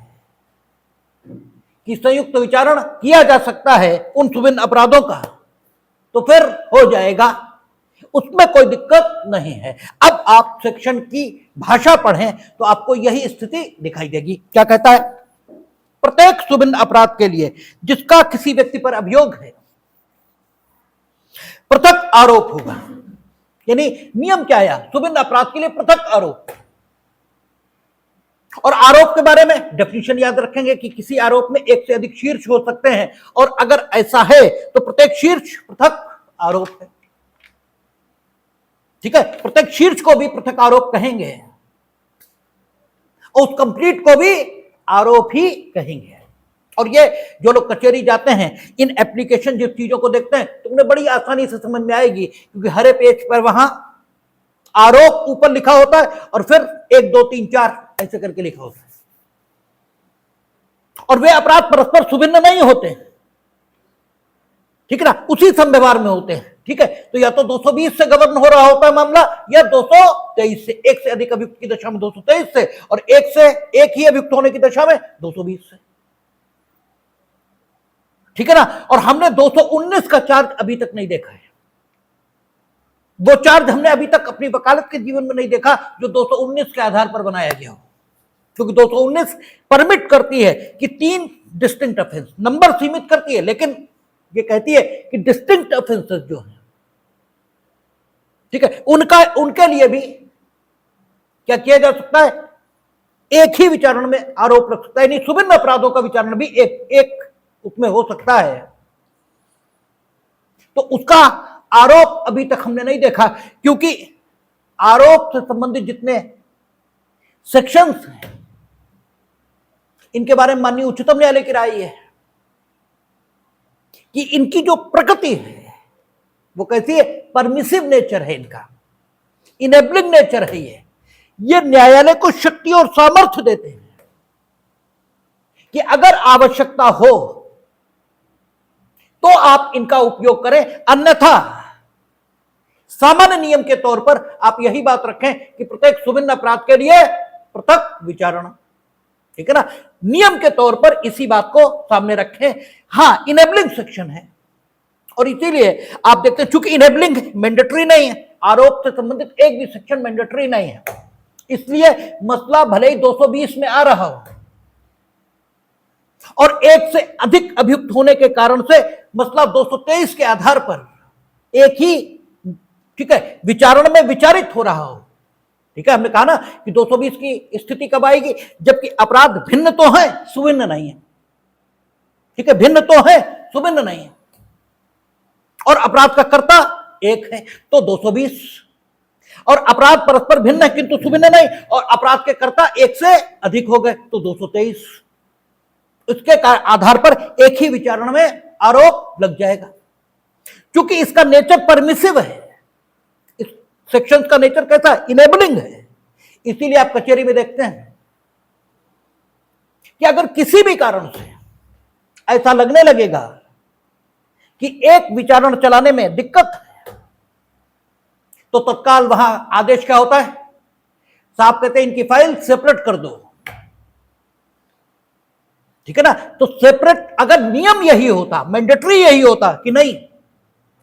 कि संयुक्त विचारण किया जा सकता है उन विभिन्न अपराधों का, तो फिर हो जाएगा, उसमें कोई दिक्कत नहीं है। अब आप सेक्शन की भाषा पढ़ें तो आपको यही स्थिति दिखाई देगी। क्या कहता है? प्रत्येक विभिन्न अपराध के लिए जिसका किसी व्यक्ति पर अभियोग है पृथक आरोप होगा। यानी नियम क्या है? विभिन्न अपराध के लिए पृथक आरोप। और आरोप के बारे में डेफिनेशन याद रखेंगे कि किसी आरोप में एक से अधिक शीर्ष हो सकते हैं, और अगर ऐसा है तो प्रत्येक शीर्ष पृथक आरोप है, ठीक है। प्रत्येक शीर्ष को भी पृथक आरोप कहेंगे और उस कंप्लीट को भी आरोप ही कहेंगे। और ये जो लोग कचहरी जाते हैं, इन एप्लीकेशन जिस चीजों को देखते हैं तो उन्हें बड़ी आसानी से समझ में आएगी, क्योंकि हरे पेज पर वहां आरोप ऊपर लिखा होता है और फिर 1 2 3 4 ऐसे करके लिखा होता है, और वे अपराध परस्पर सुभिन्न नहीं होते, ठीक है ना, उसी संव्यवहार में होते हैं, ठीक है। तो या तो 220 से गवर्न हो रहा होता है मामला, या 223 से, एक से अधिक अभियुक्त की दशा में 223 से, और एक से एक ही अभियुक्त होने की दशा में 220 से, ठीक है ना। और हमने 219 का चार्ज अभी तक नहीं देखा है, वो चार्ज हमने अभी तक अपनी वकालत के जीवन में नहीं देखा जो 219 के आधार पर बनाया गया हो, क्योंकि 219 परमिट करती है कि 3 डिस्टिंक्ट ऑफेंस, नंबर सीमित करती है, लेकिन ये कहती है कि डिस्टिंक्ट ऑफेंसेस जो है, ठीक है, उनके लिए भी क्या किया जा सकता है, एक ही विचारण में आरोप रख सकता है, यानी विभिन्न अपराधों का विचारण भी एक उसमें हो सकता है। तो उसका आरोप अभी तक हमने नहीं देखा, क्योंकि आरोप से संबंधित जितने सेक्शंस हैं इनके बारे में माननीय उच्चतम न्यायालय की राय है कि इनकी जो प्रकृति है वो कैसी है, परमिसिव नेचर है, इनका इनेबलिंग नेचर है, ये न्यायालय को शक्ति और सामर्थ्य देते हैं कि अगर आवश्यकता हो तो आप इनका उपयोग करें, अन्यथा सामान्य नियम के तौर पर आप यही बात रखें कि प्रत्येक सुभिन्न अपराध के लिए पृथक विचारणा। ठीक है ना, नियम के तौर पर इसी बात को सामने रखें। हां, इनेबलिंग सेक्शन है और इसीलिए आप देखते हैं चूंकि इनेबलिंग मैंडेटरी नहीं है, आरोप से संबंधित एक भी सेक्शन मैंडेटरी नहीं है, इसलिए मसला भले ही 220 में आ रहा हो और एक से अधिक अभियुक्त होने के कारण से मसला 223 के आधार पर एक ही, ठीक है, विचारण में विचारित हो रहा हो। ठीक है, हमने कहा ना कि 220 की स्थिति कब आएगी, जबकि अपराध भिन्न तो है, सुभिन्न नहीं है। ठीक है, भिन्न तो है, सुभिन्न नहीं है, और अपराध का कर्ता एक है तो 220, और अपराध परस्पर भिन्न है किंतु सुभिन्न नहीं, और अपराध के कर्ता एक से अधिक हो गए तो 223। इसके आधार पर एक ही विचारण में आरोप लग जाएगा। क्योंकि इसका नेचर परमिसिव है, इस सेक्शन का नेचर कैसा, इनेबलिंग है, इसीलिए आप कचहरी में देखते हैं कि अगर किसी भी कारण से ऐसा लगने लगेगा कि एक विचारण चलाने में दिक्कत है, तो तत्काल वहां आदेश क्या होता है, साहब कहते हैं इनकी फाइल सेपरेट कर दो। ठीक है ना, तो सेपरेट अगर नियम यही होता, मैंडेटरी यही होता कि नहीं,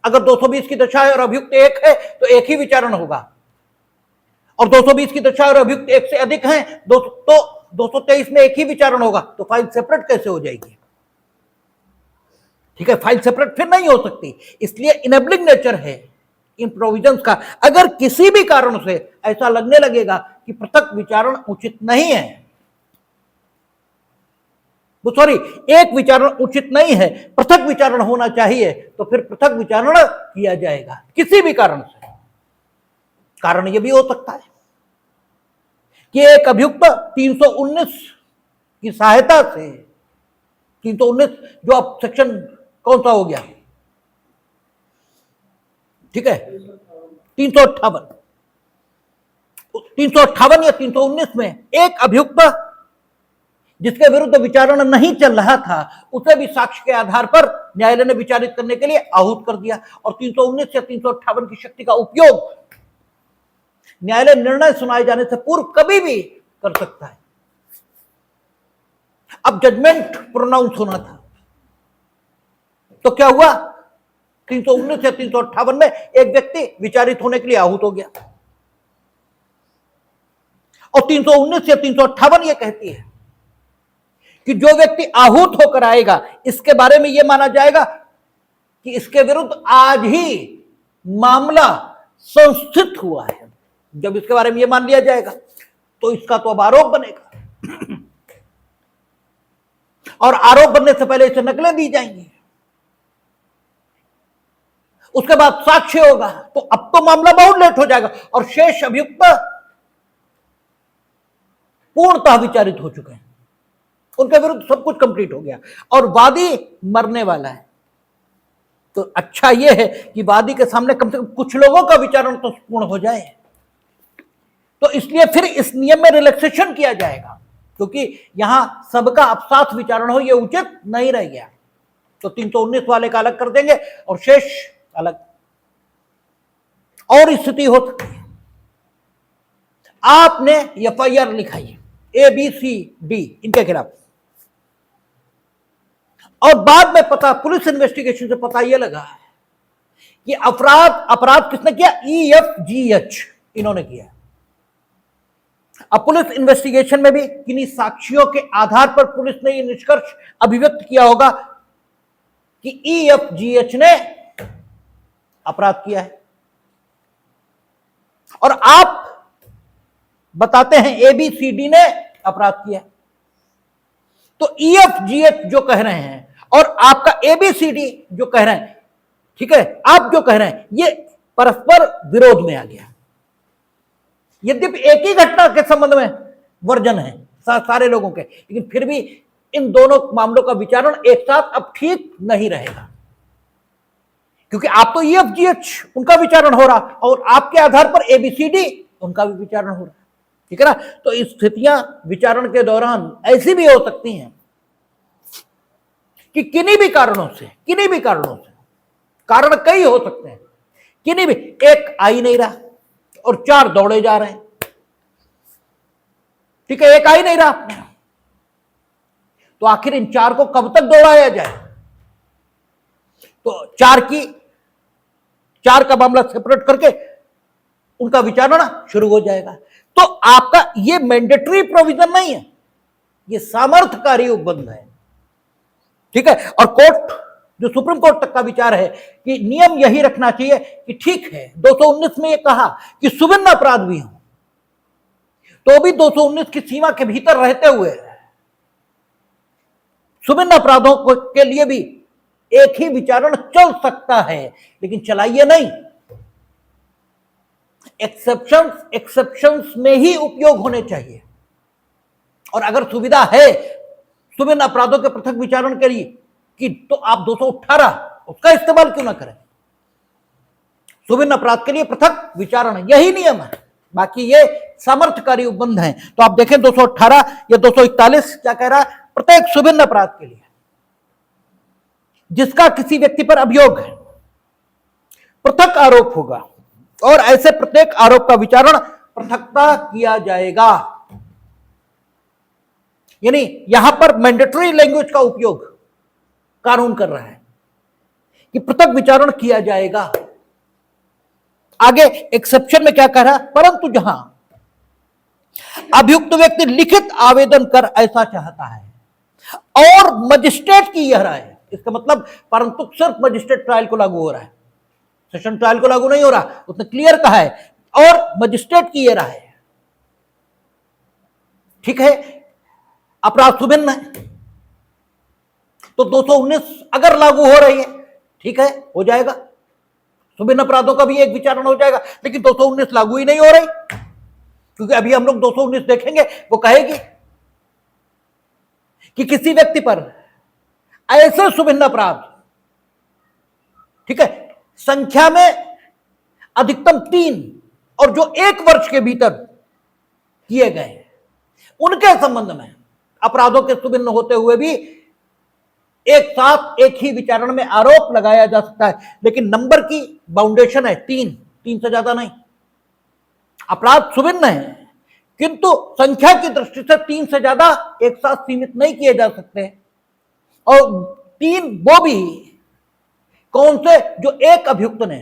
अगर 220 की दशा है और अभियुक्त एक है तो एक ही विचारण होगा, और 220 की दशा और अभियुक्त एक से अधिक हैं तो 223 में एक ही विचारण होगा, तो फाइल सेपरेट कैसे हो जाएगी। ठीक है, फाइल सेपरेट फिर नहीं हो सकती, इसलिए इनेबलिंग नेचर है इन प्रोविजंस का। अगर किसी भी कारण से ऐसा लगने लगेगा कि पृथक विचारण उचित नहीं है, सॉरी, एक विचारण उचित नहीं है, पृथक विचारण होना चाहिए, तो फिर पृथक विचारण किया जाएगा किसी भी कारण से। कारण यह भी हो सकता है कि एक अभियुक्त 319 की सहायता से, 319 जो अब सेक्शन कौन सा हो गया, ठीक है, 358 या 319 में एक अभियुक्त जिसके विरुद्ध विचारण नहीं चल रहा था, उसे भी साक्ष्य के आधार पर न्यायालय ने विचारित करने के लिए आहूत कर दिया, और 319 या 358 की शक्ति का उपयोग न्यायालय निर्णय सुनाए जाने से पूर्व कभी भी कर सकता है। अब जजमेंट प्रोनाउंस होना था, तो क्या हुआ, 319 या 358 में एक व्यक्ति विचारित होने के लिए आहूत हो गया, और 319 या 358 यह कहती है कि जो व्यक्ति आहूत होकर आएगा, इसके बारे में यह माना जाएगा कि इसके विरुद्ध आज ही मामला संस्थित हुआ है। जब इसके बारे में यह मान लिया जाएगा तो इसका तो अब आरोप बनेगा, और आरोप बनने से पहले इसे नकलें दी जाएंगी, उसके बाद साक्ष्य होगा, तो अब तो मामला बहुत लेट हो जाएगा, और शेष अभियुक्त पूर्णतः विचारित हो चुके हैं, उनके विरुद्ध सब कुछ कंप्लीट हो गया, और वादी मरने वाला है। तो अच्छा यह है कि वादी के सामने कम से कम कुछ लोगों का विचारण तो पूर्ण हो जाए, तो इसलिए फिर इस नियम में रिलैक्सेशन किया जाएगा, क्योंकि यहां सबका अब साथ विचारण हो, यह उचित नहीं रह गया। तो 319 वाले का अलग कर देंगे और शेष अलग। और स्थिति हो सकती है, आपने एफआईआर लिखाई ABCD इनके खिलाफ, और बाद में पता, पुलिस इन्वेस्टिगेशन से पता यह लगा कि अपराध किसने किया, EFGH इन्होंने किया। अब पुलिस इन्वेस्टिगेशन में भी किन्हीं साक्ष्यों के आधार पर पुलिस ने यह निष्कर्ष अभिव्यक्त किया होगा कि EFGH ने अपराध किया है, और आप बताते हैं ABCD ने अपराध किया। तो EFGH जो कह रहे हैं और आपका ABCD जो कह रहे हैं, ठीक है, आप जो कह रहे हैं, ये परस्पर विरोध में आ गया। यद्यपि एक ही घटना के संबंध में वर्जन है सारे लोगों के, लेकिन फिर भी इन दोनों मामलों का विचारण एक साथ अब ठीक नहीं रहेगा, क्योंकि आप तो EFGH उनका विचारण हो रहा, और आपके आधार पर ABCD उनका भी विचारण हो रहा है। ठीक है ना, तो स्थितियां विचारण के दौरान ऐसी भी हो सकती हैं कि किन्हीं भी कारणों से कारण कई हो सकते हैं, किन्हीं भी, एक आ ही नहीं रहा और चार दौड़े जा रहे हैं, ठीक है, एक आ ही नहीं रहा आपने, तो आखिर इन चार को कब तक दौड़ाया जाए? तो चार का मामला सेपरेट करके उनका विचारण शुरू हो जाएगा। तो आपका ये मैंडेटरी प्रोविजन नहीं है, ये सामर्थ्यकारी उपबंध है, ठीक है। और कोर्ट, जो सुप्रीम कोर्ट तक का विचार है कि नियम यही रखना चाहिए कि ठीक है 219 में ये कहा कि सुविन्न अपराध भी हो, तो भी 219 की सीमा के भीतर रहते हुए सुविन्न अपराधों के लिए भी एक ही विचारण चल सकता है, लेकिन चलाइए नहीं। एक्सेप्शंस में ही उपयोग होने चाहिए। और अगर सुविधा है सुविन्न अपराधों के पृथक विचारण के लिए कि तो आप 218 उसका इस्तेमाल क्यों ना करें? सुविन्न अपराध के लिए पृथक विचारण, यही नियम है, बाकी ये सामर्थ्यकारी उपबंध है। तो आप देखें 218 या 241 क्या कह रहा है? प्रत्येक सुविन्न अपराध के लिए जिसका किसी व्यक्ति पर अभियोग है पृथक आरोप होगा, और ऐसे प्रत्येक आरोप का विचारण पृथकता किया जाएगा। यानी यहां पर मैंडेटरी लैंग्वेज का उपयोग कानून कर रहा है कि पृथक विचारण किया जाएगा। आगे एक्सेप्शन में क्या कह रहा है? परंतु जहां अभियुक्त व्यक्ति लिखित आवेदन कर ऐसा चाहता है और मजिस्ट्रेट की यह राय, इसका मतलब परंतु सिर्फ मजिस्ट्रेट ट्रायल को लागू हो रहा है, सेशन ट्रायल को लागू नहीं हो रहा, उसने क्लियर कहा है, और मजिस्ट्रेट की यह राय है, ठीक है, अपराध सुविन्न है, तो 219 अगर लागू हो रही है, ठीक है, हो जाएगा, सुविन्न अपराधों का भी एक विचारण हो जाएगा। लेकिन 219 लागू ही नहीं हो रही, क्योंकि अभी हम लोग 219 देखेंगे, वो कहेगी कि किसी व्यक्ति पर ऐसे सुविन्न अपराध, ठीक है, संख्या में अधिकतम 3 और जो 1 वर्ष के भीतर किए गए, उनके संबंध में अपराधों के सुविन्न होते हुए भी एक साथ एक ही विचारण में आरोप लगाया जा सकता है। लेकिन नंबर की बाउंडेशन है 3 से ज्यादा नहीं। अपराध सुविन्न है किंतु संख्या की दृष्टि से 3 से ज्यादा एक साथ सीमित नहीं किए जा सकते, और 3 वो भी कौन से? जो एक अभियुक्त ने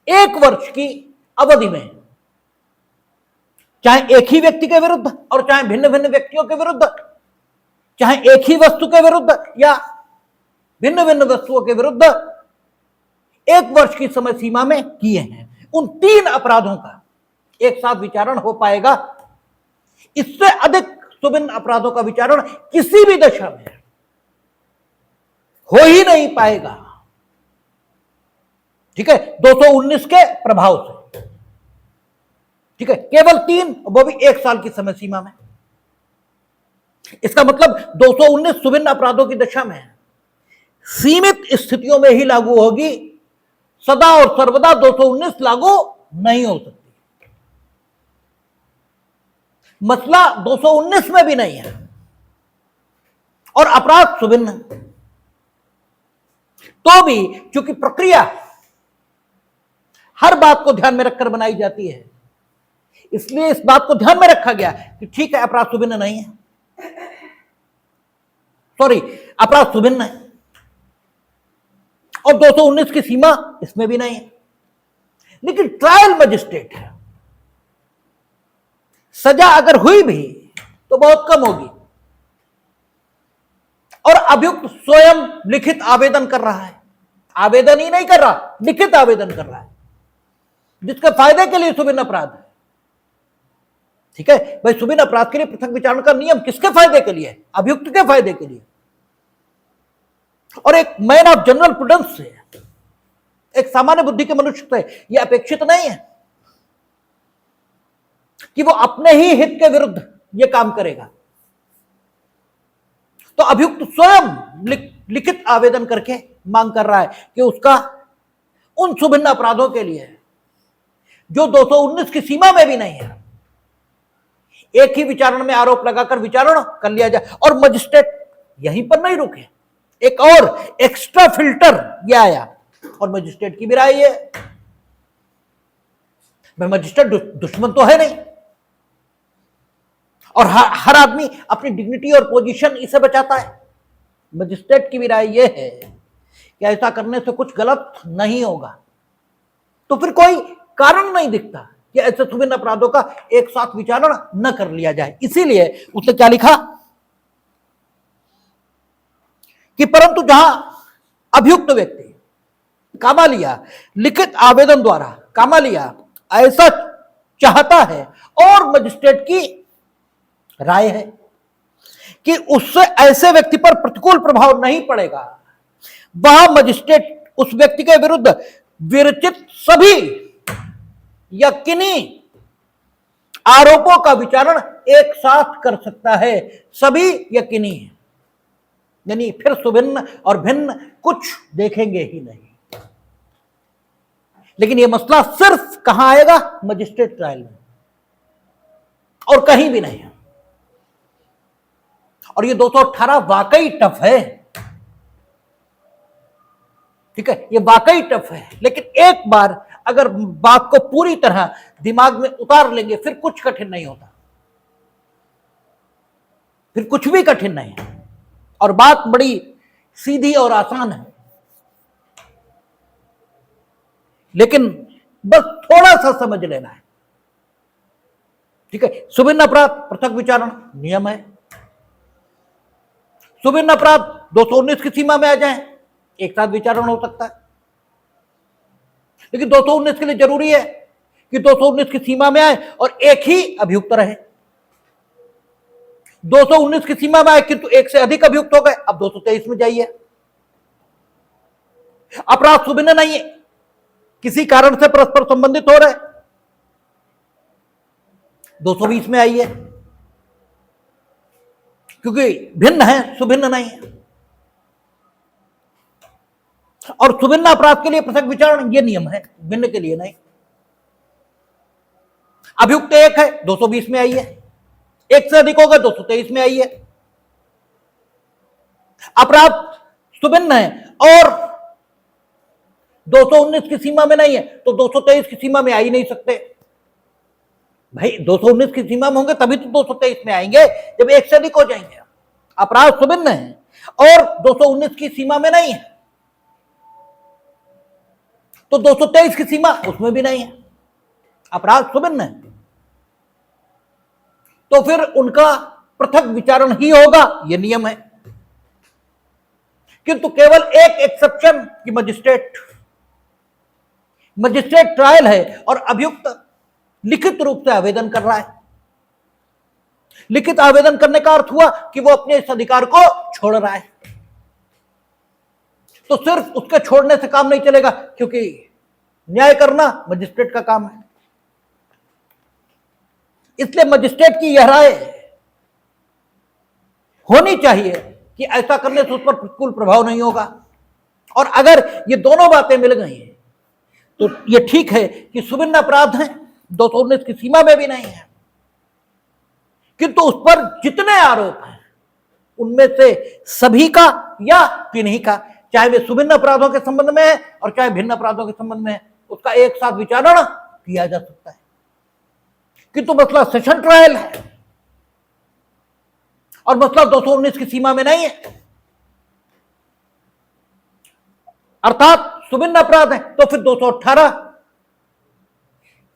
1 वर्ष की अवधि में, चाहे एक ही व्यक्ति के विरुद्ध और चाहे भिन्न भिन्न व्यक्तियों के विरुद्ध, चाहे एक ही वस्तु के विरुद्ध या भिन्न भिन्न वस्तुओं के विरुद्ध 1 वर्ष की समय सीमा में किए हैं, उन 3 अपराधों का एक साथ विचारण हो पाएगा। इससे अधिक सुविन्न अपराधों का विचारण किसी भी दशा में हो ही नहीं पाएगा, ठीक है, 219 के प्रभाव से, ठीक है, केवल 3, वो भी 1 साल की समय सीमा में। इसका मतलब 219 सुविन्न अपराधों की दशा में सीमित स्थितियों में ही लागू होगी, सदा और सर्वदा 219 लागू नहीं हो सकती। मसला 219 में भी नहीं है, और अपराध सुविन्न, तो भी चूंकि प्रक्रिया हर बात को ध्यान में रखकर बनाई जाती है, इसलिए इस बात को ध्यान में रखा गया कि ठीक है अपराध सुविन्न नहीं है, सॉरी अपराध सुविन्न है, और 219 की सीमा इसमें भी नहीं है। लेकिन ट्रायल मजिस्ट्रेट है, सजा अगर हुई भी तो बहुत कम होगी, और अभियुक्त स्वयं लिखित आवेदन कर रहा है, आवेदन ही नहीं कर रहा, लिखित आवेदन कर रहा है, जिसके फायदे के लिए सुविन्न अपराध है, ठीक है भाई। सुविन्न अपराध के लिए पृथक विचारण का नियम किसके फायदे के लिए? अभियुक्त के फायदे के लिए, और एक मैन ऑफ जनरल प्रूडेंस से, एक सामान्य बुद्धि के मनुष्य से यह अपेक्षित नहीं है कि वो अपने ही हित के विरुद्ध यह काम करेगा। तो अभियुक्त स्वयं लिखित आवेदन करके मांग कर रहा है कि उसका उन सुविन्न अपराधों के लिए जो 219 की सीमा में भी नहीं है, एक ही विचारण में आरोप लगाकर विचारण कर लिया जाए। और मजिस्ट्रेट यहीं पर नहीं रुके, एक और एक्स्ट्रा फिल्टर ये आया, और मजिस्ट्रेट की भी राय है। भाई मजिस्ट्रेट दुश्मन तो है नहीं, और हर आदमी अपनी डिग्निटी और पोजीशन इसे बचाता है। मजिस्ट्रेट की भी राय यह है कि ऐसा करने से कुछ गलत नहीं होगा, तो फिर कोई कारण नहीं दिखता कि ऐसे विभिन्न अपराधों का एक साथ विचारण न कर लिया जाए। इसीलिए उसने क्या लिखा कि परंतु जहां अभियुक्त व्यक्ति कामालिया लिखित आवेदन द्वारा कामालिया ऐसा चाहता है और मजिस्ट्रेट की राय है कि उससे ऐसे व्यक्ति पर प्रतिकूल प्रभाव नहीं पड़ेगा, वह मजिस्ट्रेट उस व्यक्ति के विरुद्ध विरचित सभी यकीनी आरोपों का विचारण एक साथ कर सकता है। सभी यकीनी, यानी फिर सुभिन्न और भिन्न कुछ देखेंगे ही नहीं। लेकिन यह मसला सिर्फ कहां आएगा? मजिस्ट्रेट ट्रायल में, और कहीं भी नहीं। और ये 218 वाकई टफ है, ठीक है, ये वाकई टफ है। लेकिन एक बार अगर बात को पूरी तरह दिमाग में उतार लेंगे फिर कुछ कठिन नहीं होता, फिर कुछ भी कठिन नहीं है, और बात बड़ी सीधी और आसान है। लेकिन बस थोड़ा सा समझ लेना है, ठीक है। सुभिन्न अपराध पृथक विचारण नियम है। सुभिन्न अपराध 219 की सीमा में आ जाए एक साथ विचारण हो सकता है, लेकिन 219 के लिए जरूरी है कि 219 की सीमा में आए और एक ही अभियुक्त रहे। 219 की सीमा में आए किंतु एक से अधिक अभियुक्त हो गए, अब 223 में जाइए। अपराध सुभिन्न नहीं है, किसी कारण से परस्पर संबंधित हो रहे, 220 में आइए, क्योंकि भिन्न है, सुभिन्न नहीं है। और सुभिन्न अपराध के लिए पृथक विचारण ये नियम है, भिन्न के लिए नहीं। अभियुक्त एक है, 220 में आइए, एक से अधिक होगा 223 में आइए। अपराध सुभिन्न है और 219 की सीमा में नहीं है, तो 223 की सीमा में आ ही नहीं सकते। भाई 219 की सीमा में होंगे तभी तो 223 में आएंगे, जब एक से अधिक हो जाएंगे। अपराध सुभिन्न है और 219 की सीमा में नहीं है, तो 223 की सीमा उसमें भी नहीं है। अपराध सुभिन्न है तो फिर उनका पृथक विचारण ही होगा, यह नियम है। किंतु केवल एक एक्सेप्शन की मजिस्ट्रेट ट्रायल है और अभियुक्त लिखित रूप से आवेदन कर रहा है। लिखित आवेदन करने का अर्थ हुआ कि वो अपने इस अधिकार को छोड़ रहा है, तो सिर्फ उसके छोड़ने से काम नहीं चलेगा, क्योंकि न्याय करना मजिस्ट्रेट का काम है। इसलिए मजिस्ट्रेट की यह राय होनी चाहिए कि ऐसा करने से उस पर प्रतिकूल प्रभाव नहीं होगा। और अगर ये दोनों बातें मिल गई हैं तो ये ठीक है कि सुभिन्न अपराध हैं, 219 की सीमा में भी नहीं है, किंतु उस पर जितने आरोप हैं उनमें से सभी का या किन्हीं का, चाहे वे सुभिन्न अपराधों के संबंध में है और चाहे भिन्न अपराधों के संबंध में है, उसका एक साथ विचारण किया जा सकता है। किंतु मसला सेशन ट्रायल है और मसला 219 की सीमा में नहीं है, अर्थात सुभिन्न अपराध है, तो फिर 218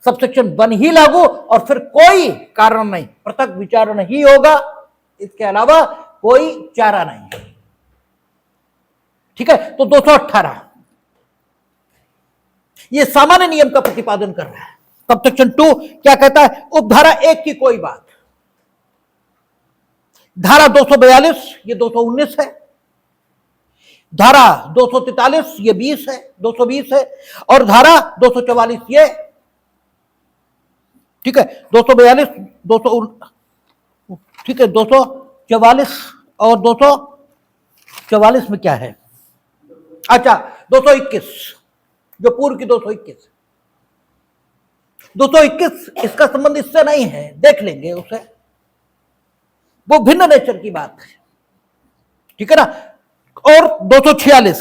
सबसेक्शन 1 ही लागू और फिर कोई कारण नहीं, पृथक विचारण ही होगा, इसके अलावा कोई चारा नहीं। ठीक है, तो 218 ये सामान्य नियम का प्रतिपादन कर रहा है। सबसेक्शन 2 क्या कहता है? उपधारा 1 की कोई बात, धारा 242 ये 219 है, धारा 243 ये 20 है, 220 है, और धारा 244 ये, ठीक है, 242 200, ठीक है, 244 और 244 में क्या है? अच्छा 221, जो पूर्व की 221 इसका संबंध इससे नहीं है, देख लेंगे उसे, वो भिन्न नेचर की बात है, ठीक है ना। और 246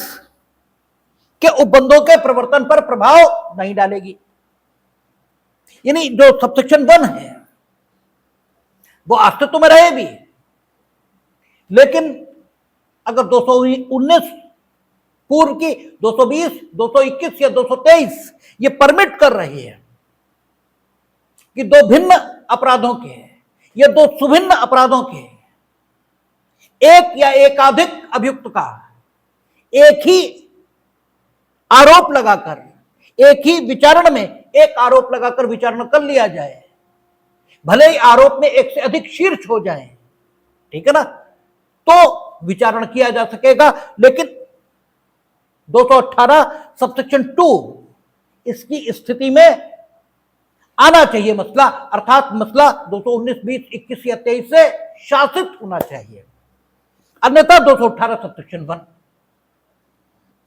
के उपबंधों के प्रवर्तन पर प्रभाव नहीं डालेगी। यानी जो सबसेक्शन 1 है वो अस्तित्व में रहे भी, लेकिन अगर 219 पूर्व की 220, 221 या 223 ये परमिट कर रही है कि दो भिन्न अपराधों के, या दो सुभिन्न अपराधों के एक या एकाधिक अभियुक्त का एक ही आरोप लगाकर, एक ही विचारण में एक आरोप लगाकर विचारण कर लिया जाए, भले ही आरोप में एक से अधिक शीर्ष हो जाए, ठीक है ना, तो विचारण किया जा सकेगा। लेकिन 218 सबसेक्शन 2 इसकी स्थिति में आना चाहिए मसला, अर्थात मसला 219, 20, 21 या 23 से शासित होना चाहिए, अन्यथा 218 सबसेक्शन 1,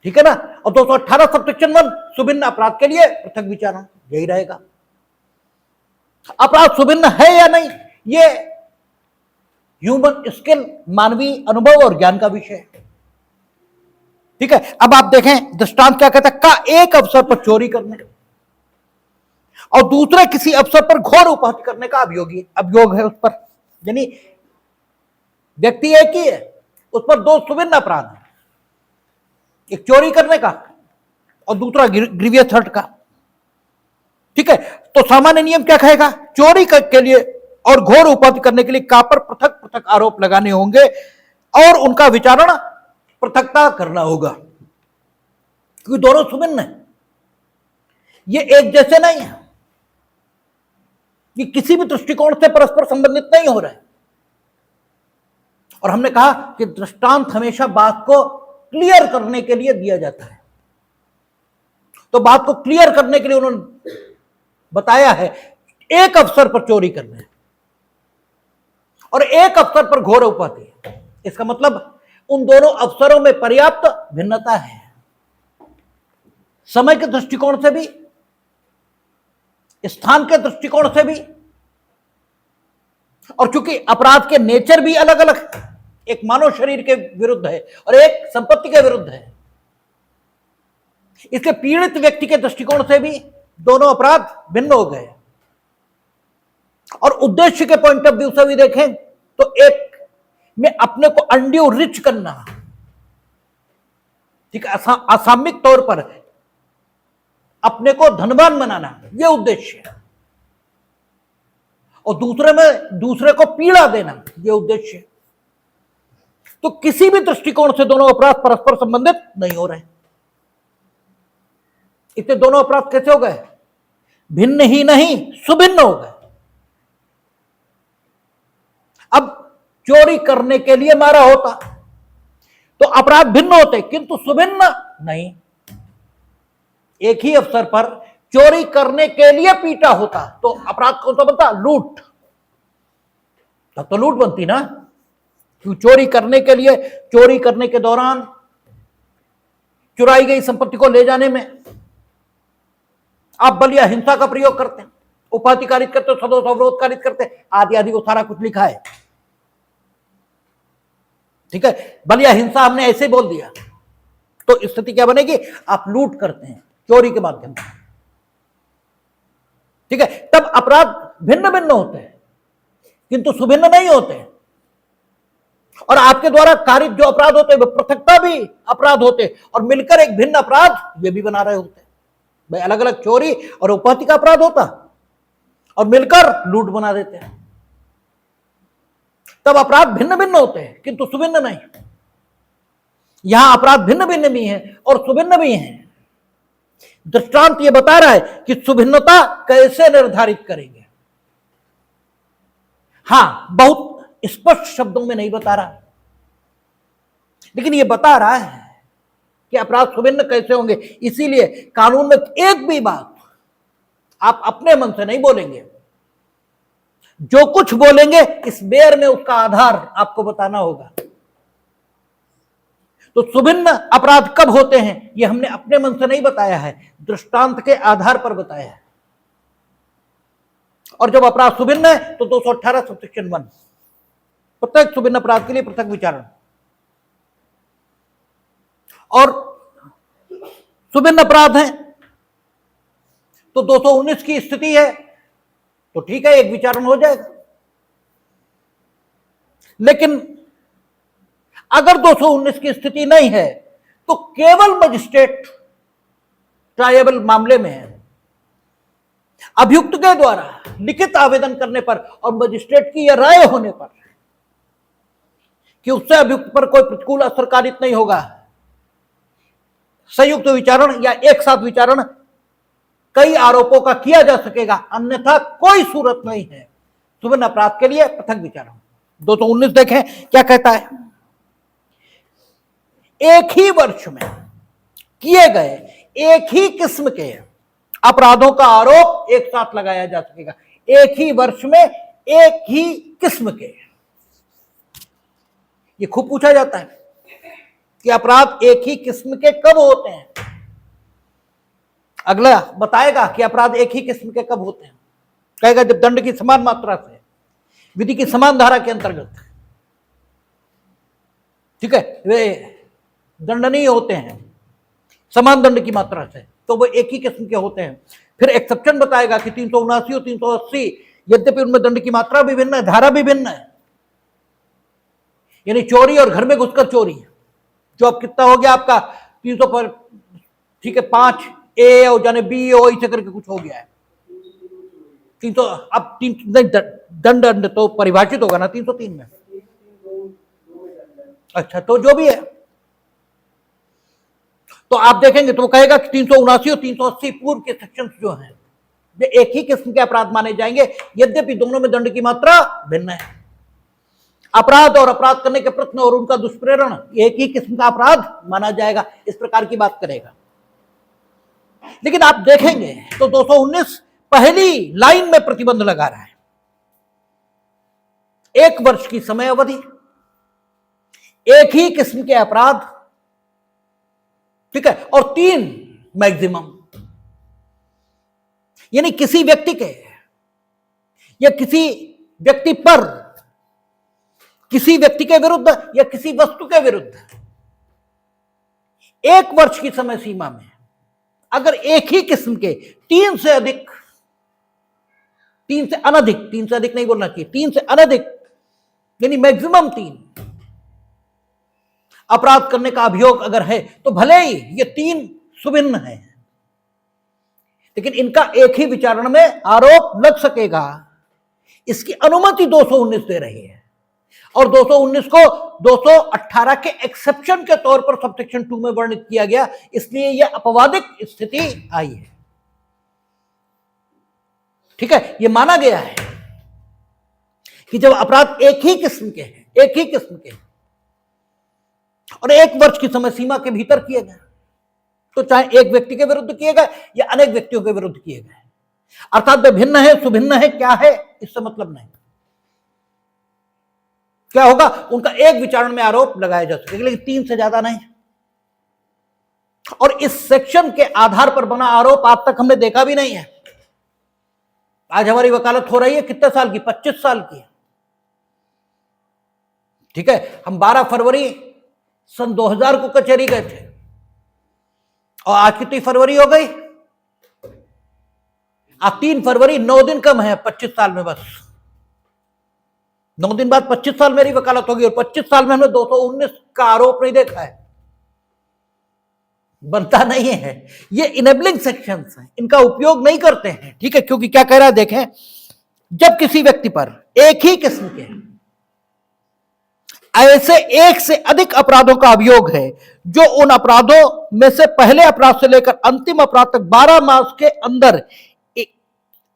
ठीक है ना। और 218 सबसेक्शन 1 सुभिन्न अपराध के लिए पृथक विचारण, यही रहेगा। अपराध सुभिन्न है या नहीं, ये ह्यूमन स्किल, मानवीय अनुभव और ज्ञान का विषय है, ठीक है। अब आप देखें दृष्टांत क्या कहता है, का एक अवसर पर चोरी करने और दूसरे किसी अवसर पर घोर उपहत्य करने का अभियोग है उस पर, यानी व्यक्ति एक ही है, उस पर दो सुभिन्न अपराध है, एक चोरी करने का और दूसरा ग्रीवियस हर्ट का, ठीक है। तो सामान्य नियम क्या कहेगा, चोरी के लिए और घोर उपहत्य करने के लिए का पर पृथक पृथक आरोप लगाने होंगे और उनका विचारण पृथकता करना होगा, क्योंकि दोनों सुभिन्न है, ये एक जैसे नहीं है, ये किसी भी दृष्टिकोण से परस्पर संबंधित नहीं हो रहे हैं। और हमने कहा कि दृष्टांत हमेशा बात को क्लियर करने के लिए दिया जाता है, तो बात को क्लियर करने के लिए उन्होंने बताया है एक अवसर पर चोरी करना और एक अवसर पर घोर उपहत्य, इसका मतलब उन दोनों अवसरों में पर्याप्त भिन्नता है, समय के दृष्टिकोण से भी, स्थान के दृष्टिकोण से भी, और चूंकि अपराध के नेचर भी अलग अलग है, एक मानव शरीर के विरुद्ध है और एक संपत्ति के विरुद्ध है, इसके पीड़ित व्यक्ति के दृष्टिकोण से भी दोनों अपराध भिन्न हो गए। और उद्देश्य के पॉइंट ऑफ व्यू से भी देखें तो एक में अपने को अनड्यू रिच करना, ठीक है, असामयिक तौर पर अपने को धनवान बनाना, यह उद्देश्य है, और दूसरे में दूसरे को पीड़ा देना, यह उद्देश्य है। तो किसी भी दृष्टिकोण से दोनों अपराध परस्पर संबंधित नहीं हो रहे, इससे दोनों अपराध कैसे हो गए, भिन्न ही नहीं सुभिन्न हो गए। अब चोरी करने के लिए मारा होता तो अपराध भिन्न होते, किंतु सुभिन्न नहीं। एक ही अवसर पर चोरी करने के लिए पीटा होता तो अपराध कौन सा बनता, लूट, तब तो लूट बनती ना, क्यों, चोरी करने के लिए, चोरी करने के दौरान चुराई गई संपत्ति को ले जाने में आप बल या हिंसा का प्रयोग करते हैं, उपहत्य कारित करते हो, सदोष अवरोध कारित करते हैं, आदि आदि, वो सारा कुछ लिखा है, ठीक है। बल या हिंसा हमने ऐसे बोल दिया तो स्थिति क्या बनेगी, आप लूट करते हैं चोरी के माध्यम से, ठीक है। तब अपराध भिन्न भिन्न होते हैं किंतु सुभिन्न नहीं होते, और आपके द्वारा कारित जो अपराध होते हैं वे पृथकता भी अपराध होते और मिलकर एक भिन्न अपराध वे भी बना रहे होते। भाई अलग अलग चोरी और उपहत्य का अपराध होता और मिलकर लूट बना देते हैं, तब अपराध भिन्न भिन्न होते हैं किंतु सुभिन्न नहीं। यहां अपराध भिन्न भिन्न भी हैं और सुभिन्न भी हैं। दृष्टांत यह बता रहा है कि सुभिन्नता कैसे निर्धारित करेंगे। हां, बहुत स्पष्ट शब्दों में नहीं बता रहा, लेकिन यह बता रहा है कि अपराध सुभिन्न कैसे होंगे। इसीलिए कानून में एक भी बात आप अपने मन से नहीं बोलेंगे, जो कुछ बोलेंगे इस बेर में उसका आधार आपको बताना होगा। तो सुभिन्न अपराध कब होते हैं यह हमने अपने मन से नहीं बताया है, दृष्टांत के आधार पर बताया है। और जब अपराध सुभिन्न है तो 218 सबसेक्शन 1, प्रत्येक सुभिन्न अपराध के लिए पृथक विचारण। और सुभिन्न अपराध हैं, तो 219 की स्थिति है तो ठीक है, एक विचारण हो जाएगा। लेकिन अगर 219 की स्थिति नहीं है तो केवल मजिस्ट्रेट ट्रायबल मामले में है, अभियुक्त के द्वारा लिखित आवेदन करने पर और मजिस्ट्रेट की यह राय होने पर कि उससे अभियुक्त पर कोई प्रतिकूल असर कारित नहीं होगा, संयुक्त विचारण या एक साथ विचारण कई आरोपों का किया जा सकेगा, अन्यथा कोई सूरत नहीं है सुभिन्न अपराध के लिए पृथक विचारण। 219 देखें क्या कहता है। एक ही वर्ष में किए गए एक ही किस्म के अपराधों का आरोप एक साथ लगाया जा सकेगा। एक ही वर्ष में एक ही किस्म के, ये खूब पूछा जाता है कि अपराध एक ही किस्म के कब होते हैं। अगला बताएगा कि अपराध एक ही किस्म के कब होते हैं, कहेगा जब दंड की समान मात्रा से विधि की समान धारा के अंतर्गत, ठीक है, वे दंडनीय होते हैं समान दंड की मात्रा से, तो वो एक ही किस्म के होते हैं। फिर एक्सेप्शन बताएगा कि 379 और 380 यद्यपि उनमें दंड की मात्रा भी भिन्न है, धारा भी भिन्न है, यानी चोरी और घर में घुसकर चोरी, जो अब कितना हो गया आपका 300 पर, ठीक है, 5 ए और जाने बी ओ इसे करके कुछ हो गया है 300। अब 3 दंड तो परिभाषित होगा ना 303 में। अच्छा, तो जो भी है, तो आप देखेंगे तो वो कहेगा कि 379 और 380 पूर्व के सेक्शंस जो हैं वे एक ही किस्म के अपराध माने जाएंगे, यद्यपि दोनों में दंड की मात्रा भिन्न है। अपराध और अपराध करने के प्रयत्न और उनका दुष्प्रेरण एक ही किस्म का अपराध माना जाएगा, इस प्रकार की बात करेगा। लेकिन आप देखेंगे तो 219 पहली लाइन में प्रतिबंध लगा रहा है, 1 वर्ष की समय अवधि, एक ही किस्म के अपराध, ठीक है, और 3 मैक्सिमम, यानी किसी व्यक्ति के या किसी व्यक्ति पर, किसी व्यक्ति के विरुद्ध या किसी वस्तु के विरुद्ध 1 वर्ष की समय सीमा में अगर एक ही किस्म के 3 से अधिक, 3 से अनधिक, 3 से अधिक नहीं बोलना चाहिए, 3 से अनधिक यानी मैक्सिमम 3 अपराध करने का अभियोग अगर है तो भले ही ये 3 सुभिन्न है, लेकिन इनका एक ही विचारण में आरोप लग सकेगा, इसकी अनुमति 219 दे रही है। और 219 को 218 के एक्सेप्शन के तौर पर सबसेक्शन 2 में वर्णित किया गया, इसलिए यह अपवादिक स्थिति आई है, ठीक है। यह माना गया है कि जब अपराध एक ही किस्म के हैं, एक ही किस्म के और 1 वर्ष की समय सीमा के भीतर किए गए, तो चाहे एक व्यक्ति के विरुद्ध किए गए या अनेक व्यक्तियों के विरुद्ध किए गए, अर्थात वे भिन्न है, सुभिन्न है, क्या है इससे मतलब नहीं। क्या होगा, उनका एक विचारण में आरोप लगाया जा सकेगा, लेकिन 3 से ज्यादा नहीं। और इस सेक्शन के आधार पर बना आरोप आज तक हमने देखा भी नहीं है। आज हमारी वकालत हो रही है कितने साल की, 25 साल की, ठीक है। हम 12 फरवरी सन 2000 को कचहरी गए थे और आज कितनी फरवरी हो गई, आज 3 फरवरी, 9 दिन कम है 25 साल में, बस 9 दिन बाद 25 साल मेरी वकालत होगी, और 25 साल में हमने 219 का आरोप नहीं देखा है, बनता नहीं है। ये इनेबलिंग सेक्शंस हैं, इनका उपयोग नहीं करते हैं, ठीक है, क्योंकि क्या कह रहा है देखें, जब किसी व्यक्ति पर एक ही किस्म के ऐसे 1 से अधिक अपराधों का अभियोग है जो उन अपराधों में से पहले अपराध से लेकर अंतिम अपराध तक 12 मास के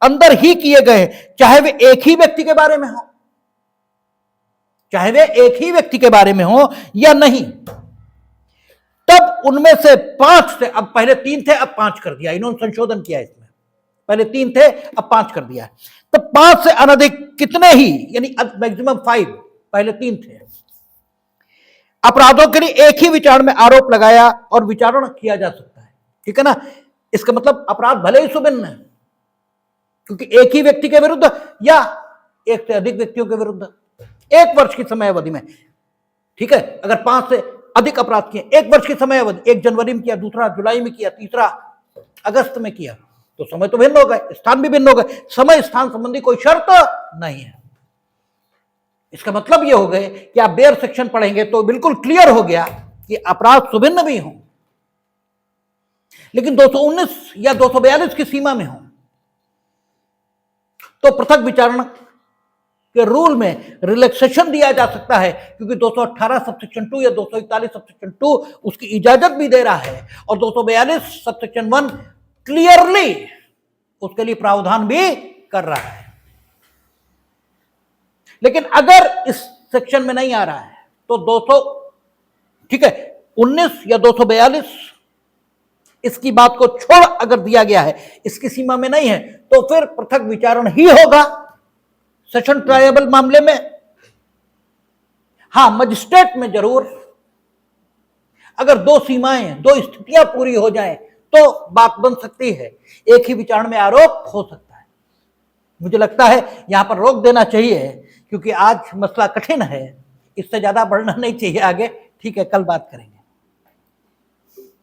अंदर ही किए गए, चाहे वे एक ही व्यक्ति के बारे में हो, चाहे वे एक ही व्यक्ति के बारे में हो या नहीं, तब उनमें से 5 से, अब पहले 3 थे अब 5 कर दिया, इन्होंने संशोधन किया इसमें, पहले 3 थे अब 5 कर दिया, तो 5 से अनधिक कितने ही, यानी मैक्सिमम 5, पहले 3 थे, अपराधों के लिए एक ही विचारण में आरोप लगाया और विचारण किया जा सकता है, ठीक है ना। इसका मतलब अपराध भले ही सुभिन्न है, क्योंकि एक ही व्यक्ति के विरुद्ध या 1 से अधिक व्यक्तियों के विरुद्ध 1 वर्ष की समय अवधि में, ठीक है। अगर 5 से अधिक अपराध किए, 1 वर्ष की समय अवधि, 1 जनवरी में किया, दूसरा जुलाई में किया, तीसरा अगस्त में किया, तो समय तो भिन्न हो गए, स्थान भी भिन्न हो गए, समय स्थान संबंधी कोई शर्त नहीं है। इसका मतलब ये हो गए कि आप बेयर सेक्शन पढ़ेंगे तो बिल्कुल क्लियर हो गया कि अपराध सुभिन्न भी हों, लेकिन 219 या 242 की सीमा में हो तो पृथक विचारणा के रूल में रिलैक्सेशन दिया जा सकता है, क्योंकि 218 सबसेक्शन 2 या 241 सबसेक्शन 2 उसकी इजाजत भी दे रहा है, और 242 सबसेक्शन 1 क्लियरली उसके लिए प्रावधान भी कर रहा है। लेकिन अगर इस सेक्शन में नहीं आ रहा है तो 19 या 242 इसकी बात को छोड़ अगर दिया गया है, इसकी सीमा में नहीं है, तो फिर पृथक विचारण ही होगा सेशन ट्रायबल मामले में। हां, मजिस्ट्रेट में जरूर अगर 2 सीमाएं, 2 स्थितियां पूरी हो जाएं तो बात बन सकती है, एक ही विचारण में आरोप हो सकता है। मुझे लगता है यहां पर रोक देना चाहिए, क्योंकि आज मसला कठिन है, इससे ज्यादा बढ़ना नहीं चाहिए आगे। ठीक है, कल बात करेंगे।